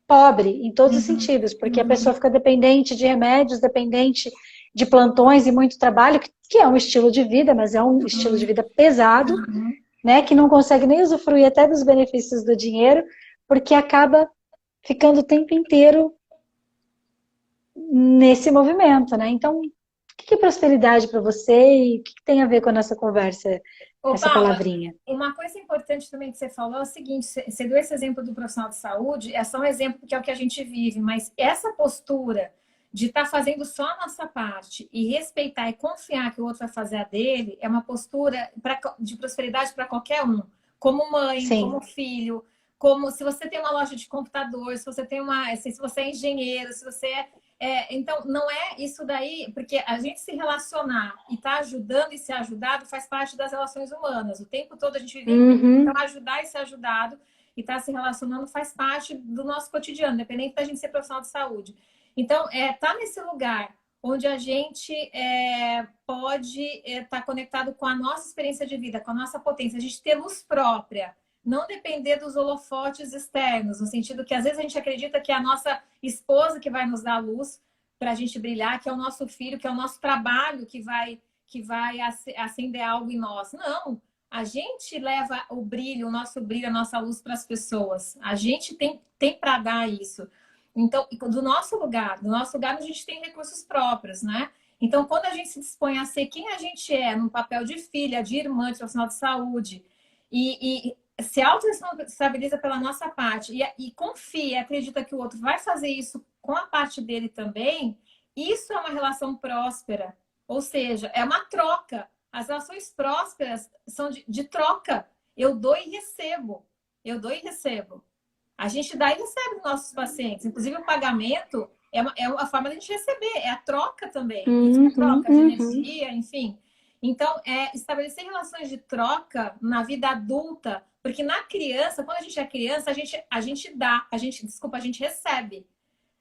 [SPEAKER 1] pobre em todos os
[SPEAKER 2] uhum,
[SPEAKER 1] sentidos, porque a
[SPEAKER 2] uhum,
[SPEAKER 1] pessoa fica dependente de remédios, dependente de plantões e muito trabalho, que é um estilo de vida, mas é um estilo de vida pesado,
[SPEAKER 2] uhum.
[SPEAKER 1] né, que não consegue nem usufruir até dos benefícios do dinheiro, porque acaba ficando o tempo inteiro nesse movimento, né? Então, o que é prosperidade para você e o que tem a ver com a nossa conversa,
[SPEAKER 2] Ô,
[SPEAKER 1] essa
[SPEAKER 2] Paula,
[SPEAKER 1] palavrinha?
[SPEAKER 2] uma coisa importante também que você falou é o seguinte: você deu esse exemplo do profissional de saúde, é só um exemplo porque é o que a gente vive, mas essa postura de estar fazendo só a nossa parte e respeitar e confiar que o outro vai fazer a dele é uma postura de prosperidade para qualquer um, como mãe,
[SPEAKER 1] Sim.
[SPEAKER 2] como filho, como se você tem uma loja de computador, se você tem se você é engenheiro, se você então, não é isso daí, porque a gente se relacionar e estar ajudando e ser ajudado faz parte das relações humanas. O tempo todo a gente vive em grupo. Então,
[SPEAKER 1] Uhum.
[SPEAKER 2] ajudar e ser ajudado e estar se relacionando faz parte do nosso cotidiano, independente da gente ser profissional de saúde. Então, tá nesse lugar onde a gente pode estar conectado com a nossa experiência de vida, com a nossa potência, a gente ter luz própria, não depender dos holofotes externos, no sentido que às vezes a gente acredita que é a nossa esposa que vai nos dar luz para a gente brilhar, que é o nosso filho, que é o nosso trabalho que vai acender algo em nós. Não, a gente leva o brilho, o nosso brilho, a nossa luz para as pessoas. A gente tem para dar isso. Então, do nosso lugar a gente tem recursos próprios, né? Então, quando a gente se dispõe a ser quem a gente é, no papel de filha, de irmã, de profissional de saúde, e se auto-estabiliza pela nossa parte e confia, acredita que o outro vai fazer isso com a parte dele também, isso é uma relação próspera. Ou seja, é uma troca. As relações prósperas são de troca. Eu dou e recebo. Eu dou e recebo. A gente dá e recebe dos nossos pacientes. Inclusive, o pagamento é uma forma de a gente receber, é a troca também. Isso é
[SPEAKER 1] Uhum,
[SPEAKER 2] troca de
[SPEAKER 1] uhum.
[SPEAKER 2] energia, enfim. Então, estabelecer relações de troca na vida adulta, porque na criança, quando a gente é criança, a gente dá, desculpa, a gente recebe.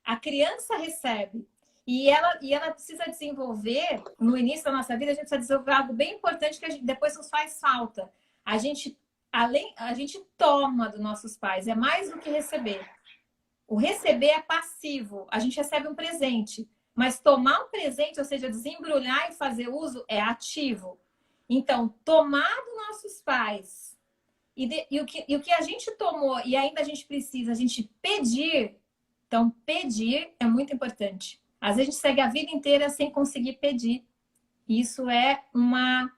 [SPEAKER 2] A criança recebe. E ela precisa desenvolver, no início da nossa vida, a gente precisa desenvolver algo bem importante que depois nos faz falta. A gente, a gente toma dos nossos pais, é mais do que receber. O receber é passivo, a gente recebe um presente. Mas tomar um presente, ou seja, desembrulhar e fazer uso, é ativo. Então, tomar dos nossos pais e o que a gente tomou e ainda a gente precisa, a gente pedir. Então, pedir é muito importante. Às vezes a gente segue a vida inteira sem conseguir pedir. Isso é uma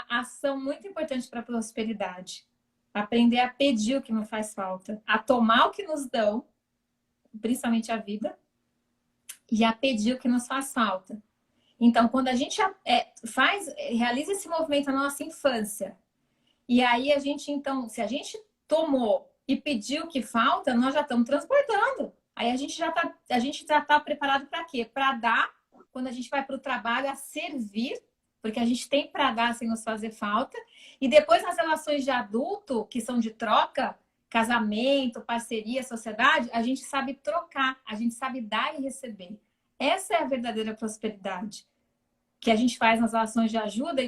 [SPEAKER 2] ação muito importante para a prosperidade. Aprender a pedir o que não faz falta, a tomar o que nos dão, principalmente a vida, e a pedir o que nos faz falta. Então, quando a gente realiza esse movimento na nossa infância, e aí a gente, então, se a gente tomou e pediu o que falta, nós já estamos transportando. Aí a gente já tá preparado para quê? Para dar, quando a gente vai para o trabalho, a servir, porque a gente tem para dar sem nos fazer falta. E depois nas relações de adulto, que são de troca, casamento, parceria, sociedade, a gente sabe trocar, a gente sabe dar e receber. Essa é a verdadeira prosperidade que a gente faz nas relações de ajuda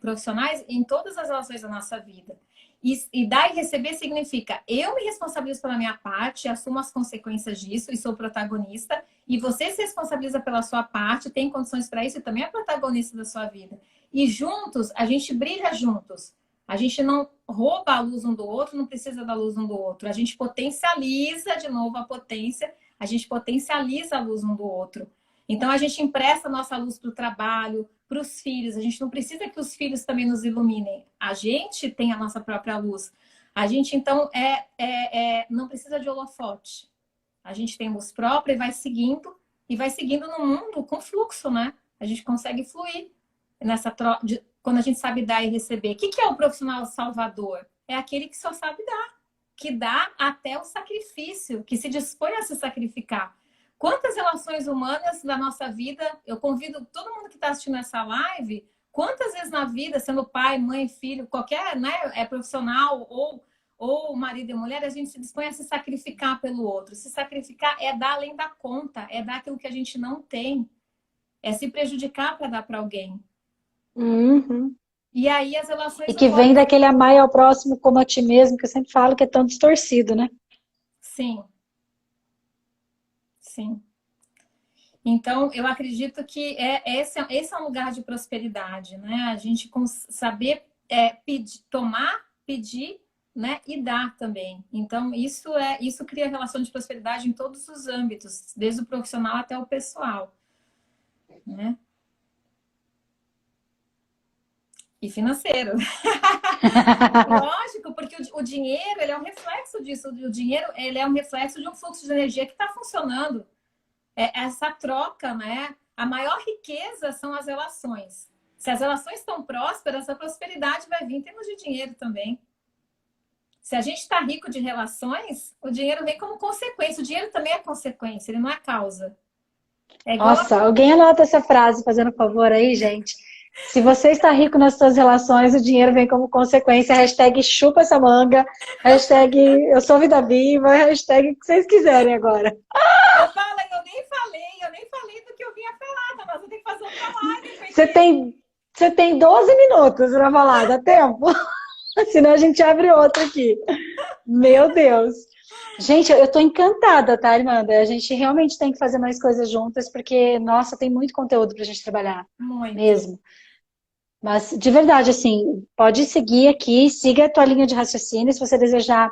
[SPEAKER 2] profissionais em todas as relações da nossa vida. E dar e receber significa eu me responsabilizo pela minha parte, assumo as consequências disso e sou protagonista, e você se responsabiliza pela sua parte, tem condições para isso e também é protagonista da sua vida. E juntos, a gente brilha juntos. A gente não rouba a luz um do outro, não precisa da luz um do outro. A gente potencializa de novo a potência, a gente potencializa a luz um do outro. Então, a gente empresta a nossa luz para o trabalho, para os filhos. A gente não precisa que os filhos também nos iluminem. A gente tem a nossa própria luz. A gente, então, não precisa de holofote. A gente tem luz própria e vai seguindo no mundo com fluxo, né? A gente consegue fluir nessa troca, quando a gente sabe dar e receber. O que é o profissional salvador? É aquele que só sabe dar, que dá até o sacrifício, que se dispõe a se sacrificar. Quantas relações humanas da nossa vida, eu convido todo mundo que está assistindo essa live, quantas vezes na vida, sendo pai, mãe, filho, qualquer, né, profissional ou marido e mulher, a gente se dispõe a se sacrificar pelo outro. Se sacrificar é dar além da conta, é dar aquilo que a gente não tem, é se prejudicar para dar para alguém.
[SPEAKER 1] Uhum.
[SPEAKER 2] E aí as relações
[SPEAKER 1] E que vem daquele amar ao próximo como a ti mesmo, que eu sempre falo que é tão distorcido, né?
[SPEAKER 2] Sim. Sim. Então, eu acredito que esse é um lugar de prosperidade, né? A gente saber tomar, pedir, né? E dar também. Então, isso cria relação de prosperidade em todos os âmbitos, desde o profissional até o pessoal, né? E financeiro. Lógico, porque o dinheiro, ele é um reflexo disso. O dinheiro, ele é um reflexo de um fluxo de energia que está funcionando. Essa troca, né? A maior riqueza são as relações. Se as relações estão prósperas, a prosperidade vai vir em termos de dinheiro também. Se a gente está rico de relações, o dinheiro vem como consequência. O dinheiro também é consequência, ele não é causa.
[SPEAKER 1] Nossa, alguém anota essa frase, fazendo favor aí, gente. Se você está rico nas suas relações, o dinheiro vem como consequência. Hashtag chupa essa manga. Hashtag eu sou vida viva. Hashtag o que vocês quiserem agora.
[SPEAKER 2] Eu nem falei do que eu vinha falar, mas eu tenho que fazer outra live.
[SPEAKER 1] Você tem 12 minutos para falar, dá tempo? Senão a gente abre outra aqui. Meu Deus. Gente, eu tô encantada, tá, Irmanda? A gente realmente tem que fazer mais coisas juntas, porque, nossa, tem muito conteúdo pra gente trabalhar.
[SPEAKER 2] Muito.
[SPEAKER 1] Mesmo. Mas, de verdade, assim, pode seguir aqui, siga a tua linha de raciocínio, se você desejar.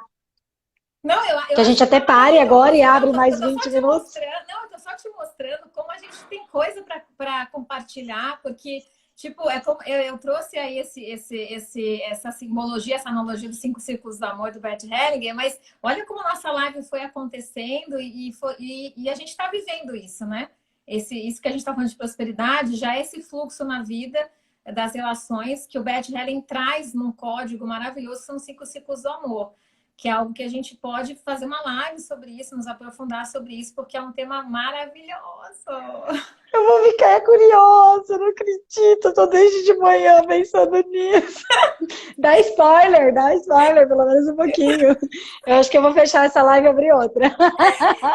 [SPEAKER 2] Não,
[SPEAKER 1] que a gente até pare agora e abre mais 20 minutos.
[SPEAKER 2] Não, eu tô só te mostrando como a gente tem coisa para compartilhar, porque, tipo, eu trouxe aí essa simbologia, essa analogia dos 5 círculos do amor do Bert Hellinger, mas olha como a nossa live foi acontecendo e a gente está vivendo isso, né? Isso que a gente está falando de prosperidade, já é esse fluxo na vida das relações que o Bert Hellinger traz num código maravilhoso, são 5 ciclos do amor, que é algo que a gente pode fazer uma live sobre isso, nos aprofundar sobre isso, porque é um tema maravilhoso.
[SPEAKER 1] Eu vou ficar curiosa, não acredito, tô desde de manhã pensando nisso. Dá spoiler, pelo menos um pouquinho. Eu acho que eu vou fechar essa live e abrir outra.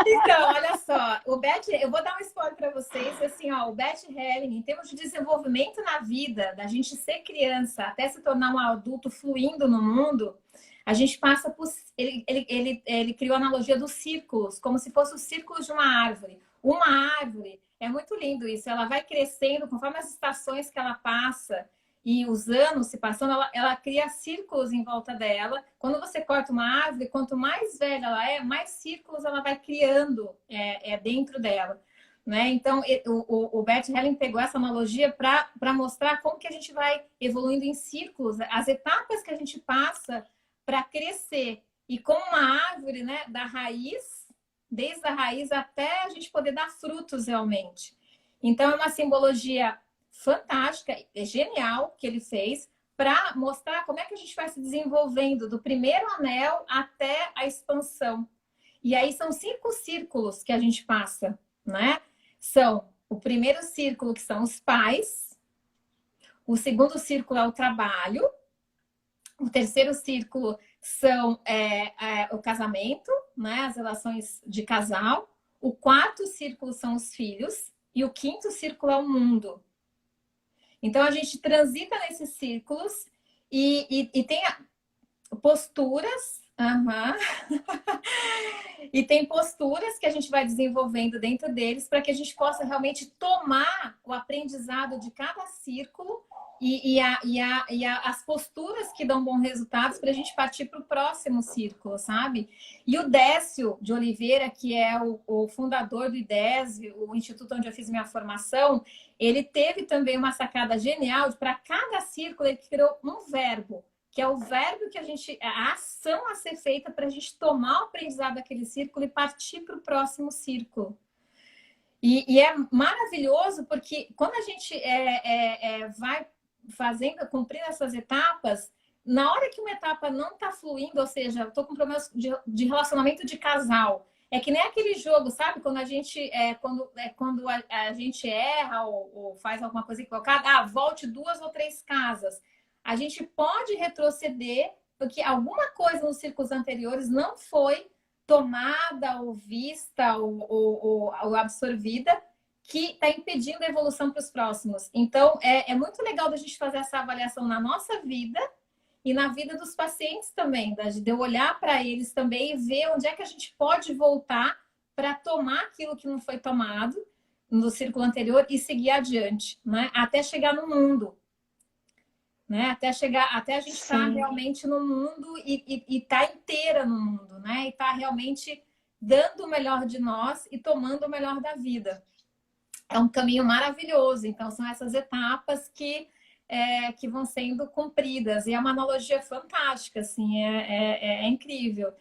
[SPEAKER 2] Então, olha só, eu vou dar um spoiler para vocês, assim, ó, o Bert Hellinger, em termos de desenvolvimento na vida, da gente ser criança até se tornar um adulto fluindo no mundo, a gente passa por... Ele criou a analogia dos círculos, como se fossem os círculos de uma árvore. Uma árvore, é muito lindo isso, ela vai crescendo conforme as estações que ela passa e os anos se passando, ela cria círculos em volta dela. Quando você corta uma árvore, quanto mais velha ela é, mais círculos ela vai criando dentro dela. Né? Então, o Bert Hellinger pegou essa analogia para mostrar como que a gente vai evoluindo em círculos, as etapas que a gente passa para crescer. E como uma árvore, né, da raiz desde a raiz até a gente poder dar frutos realmente. Então, é uma simbologia fantástica, é genial que ele fez para mostrar como é que a gente vai se desenvolvendo do primeiro anel até a expansão. E aí são 5 círculos que a gente passa, né? São o primeiro círculo, que são os pais, o segundo círculo é o trabalho, o terceiro círculo são o casamento, né? As relações de casal, o quarto círculo são os filhos e o quinto círculo é o mundo. Então a gente transita nesses círculos e tem posturas. E tem posturas que a gente vai desenvolvendo dentro deles para que a gente possa realmente tomar o aprendizado de cada círculo as posturas que dão bons resultados para a gente partir para o próximo círculo, sabe? E o Décio de Oliveira, que é o fundador do IDESV, o instituto onde eu fiz minha formação, ele teve também uma sacada genial. Para cada círculo ele criou um verbo, que é o verbo que a ação a ser feita para a gente tomar o aprendizado daquele círculo e partir para o próximo círculo. E é maravilhoso porque quando a gente vai cumprindo essas etapas, na hora que uma etapa não está fluindo, ou seja, eu estou com problemas de relacionamento de casal, é que nem aquele jogo, sabe? Quando a gente, quando a gente erra ou faz alguma coisa equivocada, volte 2 ou 3 casas. A gente pode retroceder porque alguma coisa nos círculos anteriores não foi tomada ou vista ou absorvida, que está impedindo a evolução para os próximos. Então, é muito legal da gente fazer essa avaliação na nossa vida e na vida dos pacientes também, de eu olhar para eles também e ver onde é que a gente pode voltar para tomar aquilo que não foi tomado no círculo anterior e seguir adiante, né? Até chegar no mundo. Né? Até a gente estar realmente no mundo e estar inteira no mundo, né? E estar realmente dando o melhor de nós e tomando o melhor da vida. É um caminho maravilhoso. Então, são essas etapas que vão sendo cumpridas. E é uma analogia fantástica, assim, é incrível.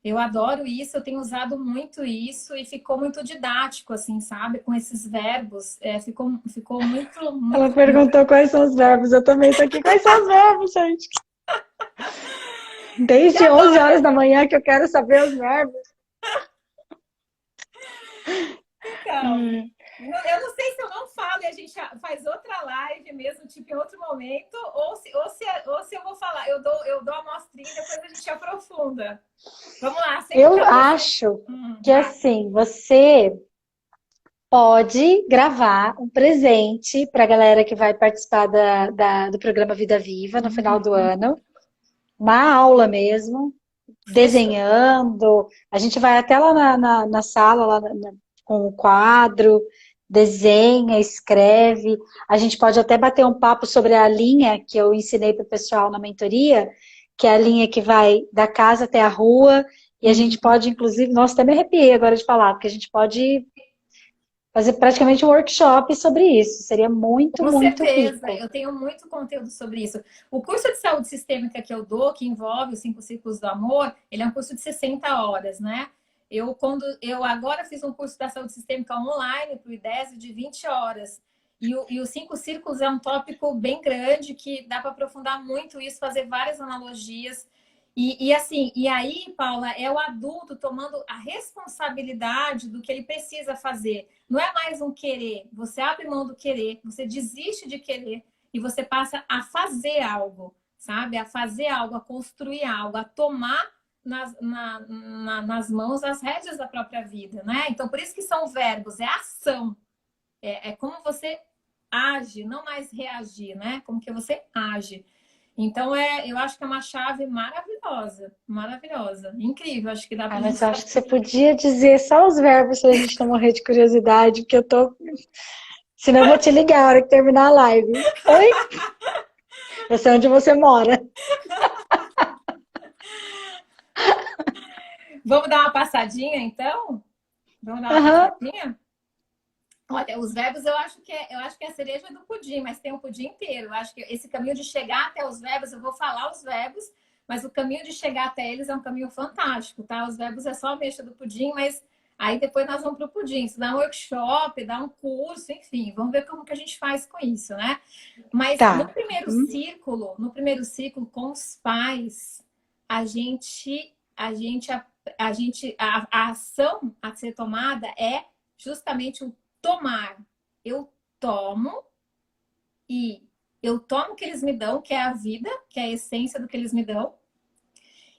[SPEAKER 2] Eu adoro isso, eu tenho usado muito isso e ficou muito didático, assim, sabe? Com esses verbos, ficou muito...
[SPEAKER 1] Ela perguntou quais são os verbos, eu também tô aqui. Quais são os verbos, gente? Desde 11 horas da manhã que eu quero saber os verbos.
[SPEAKER 2] Então, eu não sei se eu não falo e a gente faz outra live mesmo, tipo, em outro momento, ou se eu vou falar, eu dou a amostrinha e depois a gente aprofunda. Vamos lá.
[SPEAKER 1] Eu acho que assim, você pode gravar um presente para a galera que vai participar do programa Vida Viva no final do ano. Uma aula mesmo, desenhando. A gente vai até lá na sala, lá com o quadro, desenha, escreve. A gente pode até bater um papo sobre a linha que eu ensinei para o pessoal na mentoria, que é a linha que vai da casa até a rua. E a gente pode, inclusive, nossa, até me arrepiei agora de falar, porque a gente pode fazer praticamente um workshop sobre isso. Seria muito, muito rico.
[SPEAKER 2] Com certeza, eu tenho muito conteúdo sobre isso. O curso de saúde sistêmica que eu dou, que envolve os 5 ciclos do amor, ele é um curso de 60 horas, né? Eu agora fiz um curso da saúde sistêmica online para o IDESV de 20 horas. E os 5 círculos é um tópico bem grande que dá para aprofundar muito isso, fazer várias analogias. E aí, Paula, é o adulto tomando a responsabilidade do que ele precisa fazer. Não é mais um querer. Você abre mão do querer, você desiste de querer e você passa a fazer algo, sabe? A fazer algo, a construir algo, a tomar nas mãos as rédeas da própria vida, né? Então, por isso que são verbos, é ação. É como você age, não mais reagir, né? Como que você age. Então, eu acho que é uma chave maravilhosa, maravilhosa, incrível. Acho que dá pra
[SPEAKER 1] mas eu acho que você podia dizer só os verbos pra gente não morrer de curiosidade, porque eu tô... Senão eu vou te ligar a hora que terminar a live. Oi? Eu sei onde você mora.
[SPEAKER 2] Vamos dar uma passadinha, então? Vamos dar uma passadinha? Olha, os verbos eu acho que é a cereja do pudim, mas tem o pudim inteiro. Eu acho que esse caminho de chegar até os verbos, eu vou falar os verbos, mas o caminho de chegar até eles é um caminho fantástico, tá? Os verbos é só a mexa do pudim, mas Aí depois nós vamos para o pudim, dar um workshop, dar um curso, enfim, vamos ver como que a gente faz com isso, né? Mas
[SPEAKER 1] Tá.
[SPEAKER 2] no primeiro ciclo com os pais, a gente, a gente, a ação a ser tomada é justamente o tomar. Eu tomo e eu tomo o que eles me dão, que é a vida, que é a essência do que eles me dão.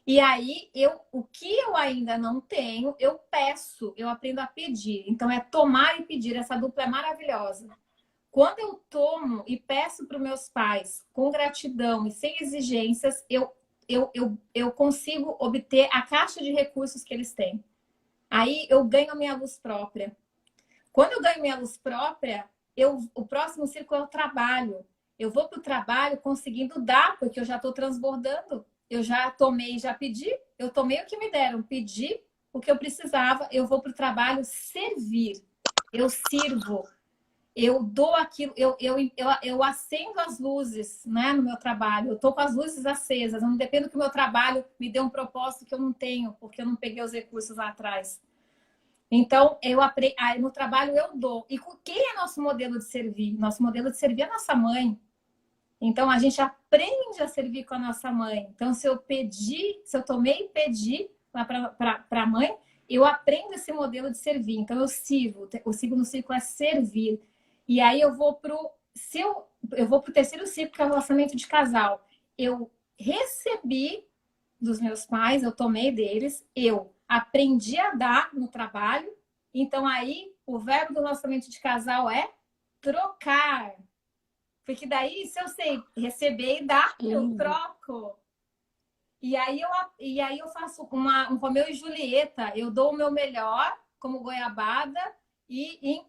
[SPEAKER 2] E aí, o que eu ainda não tenho, eu peço, eu aprendo a pedir. Então, é tomar e pedir. Essa dupla é maravilhosa. Quando eu tomo e peço para os meus pais com gratidão e sem exigências, eu consigo obter a caixa de recursos que eles têm. Aí, eu ganho a minha luz própria. Quando eu ganho minha luz própria, o próximo círculo é o trabalho. Eu vou para o trabalho conseguindo dar, porque eu já estou transbordando. Eu já tomei, já pedi. Eu tomei o que me deram, pedi o que eu precisava. Eu vou para o trabalho servir. Eu sirvo. Eu dou aquilo. Eu acendo as luzes, né, no meu trabalho. Eu estou com as luzes acesas. Eu não dependo que o meu trabalho me dê um propósito que eu não tenho, porque eu não peguei os recursos lá atrás. Então, no trabalho eu dou. E quem é nosso modelo de servir? Nosso modelo de servir é a nossa mãe. Então, a gente aprende a servir com a nossa mãe. Então, se eu tomei e pedi lá para a mãe, eu aprendo esse modelo de servir. Então, eu sirvo. O segundo ciclo é servir. E aí, eu vou para o terceiro ciclo, que é o relacionamento de casal. Eu recebi dos meus pais, eu tomei deles, eu aprendi a dar no trabalho. Então, aí, o verbo do relacionamento de casal é trocar. Porque daí, se eu sei receber e dar, eu troco. E aí eu faço um Romeu e Julieta. Eu dou o meu melhor, como goiabada, e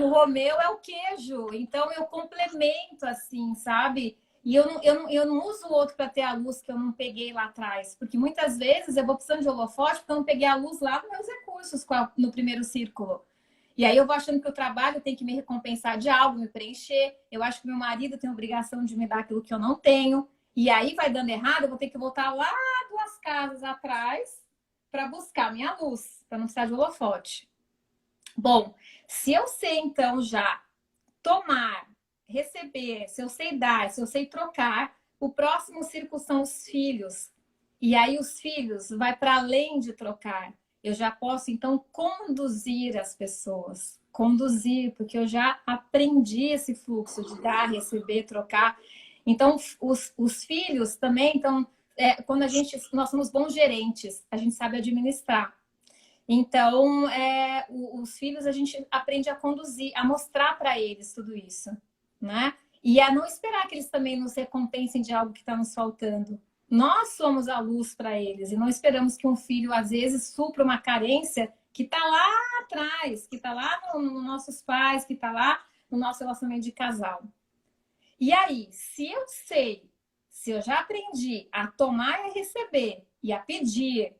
[SPEAKER 2] o Romeu é o queijo. Então, eu complemento, assim, sabe? E eu não uso o outro para ter a luz que eu não peguei lá atrás. Porque muitas vezes eu vou precisando de holofote porque eu não peguei a luz lá nos meus recursos no primeiro círculo. E aí eu vou achando que o trabalho tem que me recompensar de algo, me preencher. Eu acho que meu marido tem a obrigação de me dar aquilo que eu não tenho. E aí vai dando errado, eu vou ter que voltar lá 2 casas atrás para buscar minha luz, para não precisar de holofote. Bom, se eu sei então já tomar, receber, se eu sei dar, se eu sei trocar, o próximo círculo são os filhos. E aí os filhos vai para além de trocar. Eu já posso, então, conduzir as pessoas. Conduzir, porque eu já aprendi esse fluxo de dar, receber, trocar. Então, os filhos também, então, quando nós somos bons gerentes, a gente sabe administrar. Então, os filhos a gente aprende a conduzir, a mostrar para eles tudo isso, né? E a não esperar que eles também nos recompensem de algo que está nos faltando. Nós somos a luz para eles e não esperamos que um filho, às vezes, supra uma carência que está lá atrás, que está lá nos nossos pais, que está lá no nosso relacionamento de casal. E aí, se eu já aprendi a tomar e a receber e a pedir,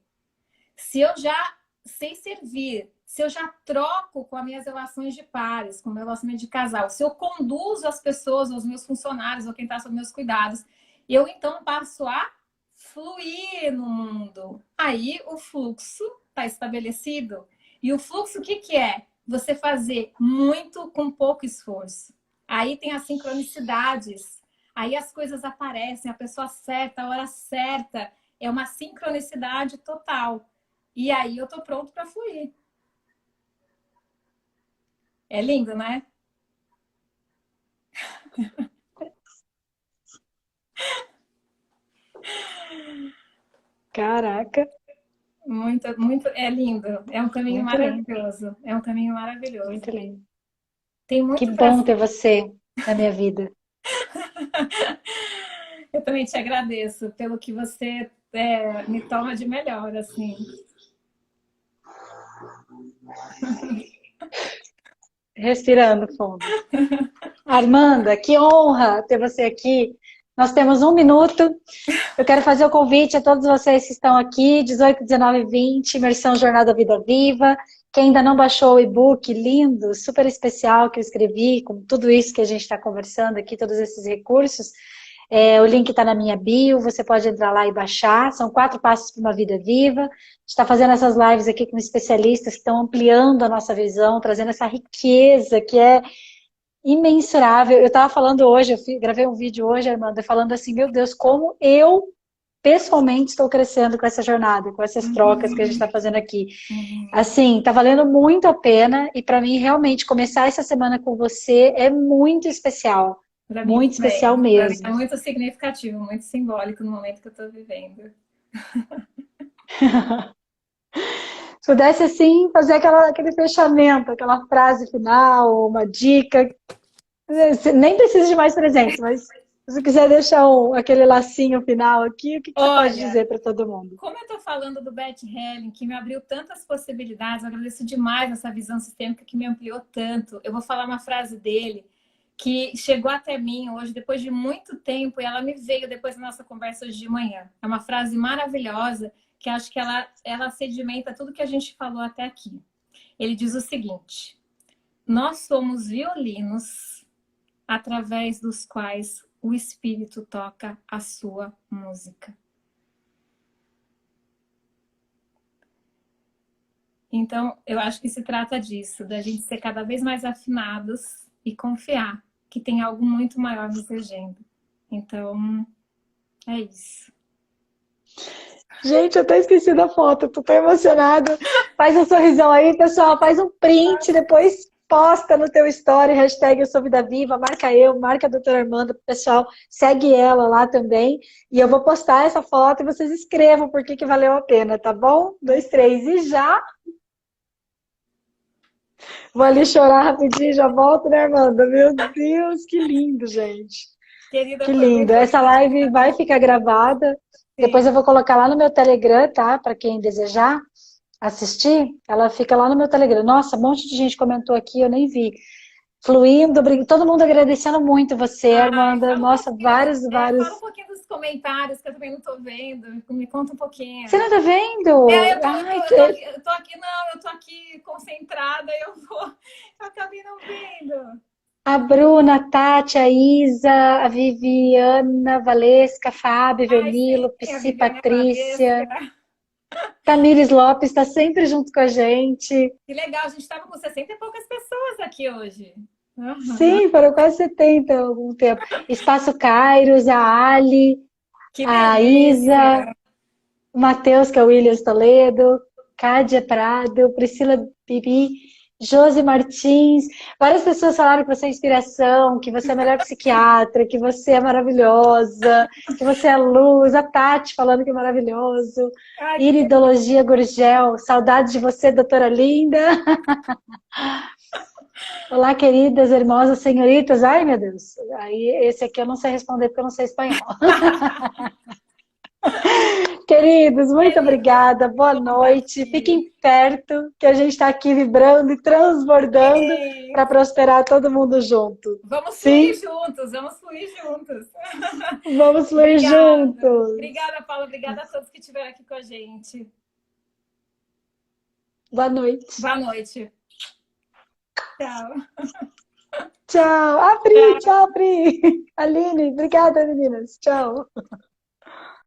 [SPEAKER 2] se eu já sei servir, se eu já troco com as minhas relações de pares, com o meu relacionamento de casal, se eu conduzo as pessoas, os meus funcionários, ou quem está sob meus cuidados, eu então passo a fluir no mundo. Aí o fluxo está estabelecido. E o fluxo, o que é? Você fazer muito com pouco esforço. Aí tem as sincronicidades. Aí as coisas aparecem, a pessoa certa, a hora certa. É uma sincronicidade total. E aí eu tô pronto para fluir. É lindo, né?
[SPEAKER 1] Caraca,
[SPEAKER 2] Muito, muito, é lindo. É um caminho
[SPEAKER 1] muito lindo,
[SPEAKER 2] maravilhoso. É um caminho maravilhoso.
[SPEAKER 1] muito lindo.
[SPEAKER 2] Tem
[SPEAKER 1] Que
[SPEAKER 2] muito para.
[SPEAKER 1] bom ter você na minha vida.
[SPEAKER 2] Eu também te agradeço pelo que você me toma de melhor, assim.
[SPEAKER 1] Respirando fundo. Armanda, que honra ter você aqui. Nós temos 1 minuto. Eu quero fazer o convite a todos vocês que estão aqui, 18, 19 e 20, imersão Jornada Vida Viva. Quem ainda não baixou o e-book lindo, super especial que eu escrevi, com tudo isso que a gente está conversando aqui, todos esses recursos, O link está na minha bio, você pode entrar lá e baixar. São 4 passos para uma vida viva. A gente está fazendo essas lives aqui com especialistas que estão ampliando a nossa visão, trazendo essa riqueza que é imensurável. Eu estava falando hoje, gravei um vídeo hoje, Armanda, falando assim, meu Deus, como eu pessoalmente estou crescendo com essa jornada, com essas trocas que a gente está fazendo aqui. Assim, tá valendo muito a pena e para mim realmente começar essa semana com você é muito especial. Muito especial mesmo.
[SPEAKER 2] É muito significativo, muito simbólico no momento que eu estou vivendo.
[SPEAKER 1] Se pudesse, assim, fazer aquele fechamento, aquela frase final, uma dica. Nem precisa de mais presentes, mas se você quiser deixar aquele lacinho final aqui, o que você pode dizer para todo mundo?
[SPEAKER 2] Como eu estou falando do Bert Helling, que me abriu tantas possibilidades, eu agradeço demais essa visão sistêmica que me ampliou tanto. Eu vou falar uma frase dele que chegou até mim hoje, depois de muito tempo, e ela me veio depois da nossa conversa hoje de manhã. É uma frase maravilhosa, que acho que ela sedimenta tudo que a gente falou até aqui. Ele diz o seguinte: nós somos violinos através dos quais o Espírito toca a sua música. Então, eu acho que se trata disso, da gente ser cada vez mais afinados e confiar que tem algo muito maior nos regendo. Então, é isso.
[SPEAKER 1] Gente, eu até esqueci da foto, tô tão emocionada. Faz um sorrisão aí, pessoal, faz um print, depois posta no teu story, hashtag Eu Sou Vida Viva, marca eu, marca a doutora Armanda, pessoal, segue ela lá também. E eu vou postar essa foto e vocês escrevam por que valeu a pena, tá bom? 2, 3, e já... Vou ali chorar rapidinho, já volto, né, Armanda? Meu Deus, que lindo, gente.
[SPEAKER 2] Querida,
[SPEAKER 1] que lindo. Essa live vai ficar gravada. Sim. Depois eu vou colocar lá no meu Telegram, tá? Para quem desejar assistir, ela fica lá no meu Telegram. Nossa, um monte de gente comentou aqui, eu nem vi. Fluindo, todo mundo agradecendo muito você, Armanda. Nossa, vários.
[SPEAKER 2] Fala um pouquinho dos comentários, que eu também não tô vendo. Me conta um pouquinho.
[SPEAKER 1] Você não tá vendo?
[SPEAKER 2] Eu tô aqui concentrada, eu acabei não vendo.
[SPEAKER 1] A Bruna, a Tati, a Isa, a Viviana, a Valesca, a Fábio, Vermilo, Psi, Patrícia. Tamires Lopes está sempre junto com a gente.
[SPEAKER 2] Que legal, a gente estava com 60 e poucas pessoas aqui hoje.
[SPEAKER 1] Sim, foram quase 70 há algum tempo. Espaço Kairos, a Ali, a Isa, o Matheus, que é o Williams Toledo, Cádia Prado, Priscila Bibi, Josi Martins. Várias pessoas falaram que você é inspiração, que você é a melhor psiquiatra, que você é maravilhosa, que você é luz. A Tati falando que é maravilhoso. Iridologia Gurgel, saudade de você, doutora linda. Olá, queridas, hermosas senhoritas. Ai, meu Deus. Aí, esse aqui eu não sei responder porque eu não sei espanhol. Queridos, muito obrigada, boa noite. Fiquem perto, que a gente está aqui vibrando e transbordando para prosperar todo mundo junto.
[SPEAKER 2] Vamos fluir juntos, vamos fluir juntos.
[SPEAKER 1] Vamos fluir juntos.
[SPEAKER 2] Obrigada, Paula, obrigada a todos que estiveram aqui com a gente.
[SPEAKER 1] Boa noite.
[SPEAKER 2] Boa noite. Tchau.
[SPEAKER 1] Tchau. Tchau, Pri. Aline, obrigada, meninas. Tchau.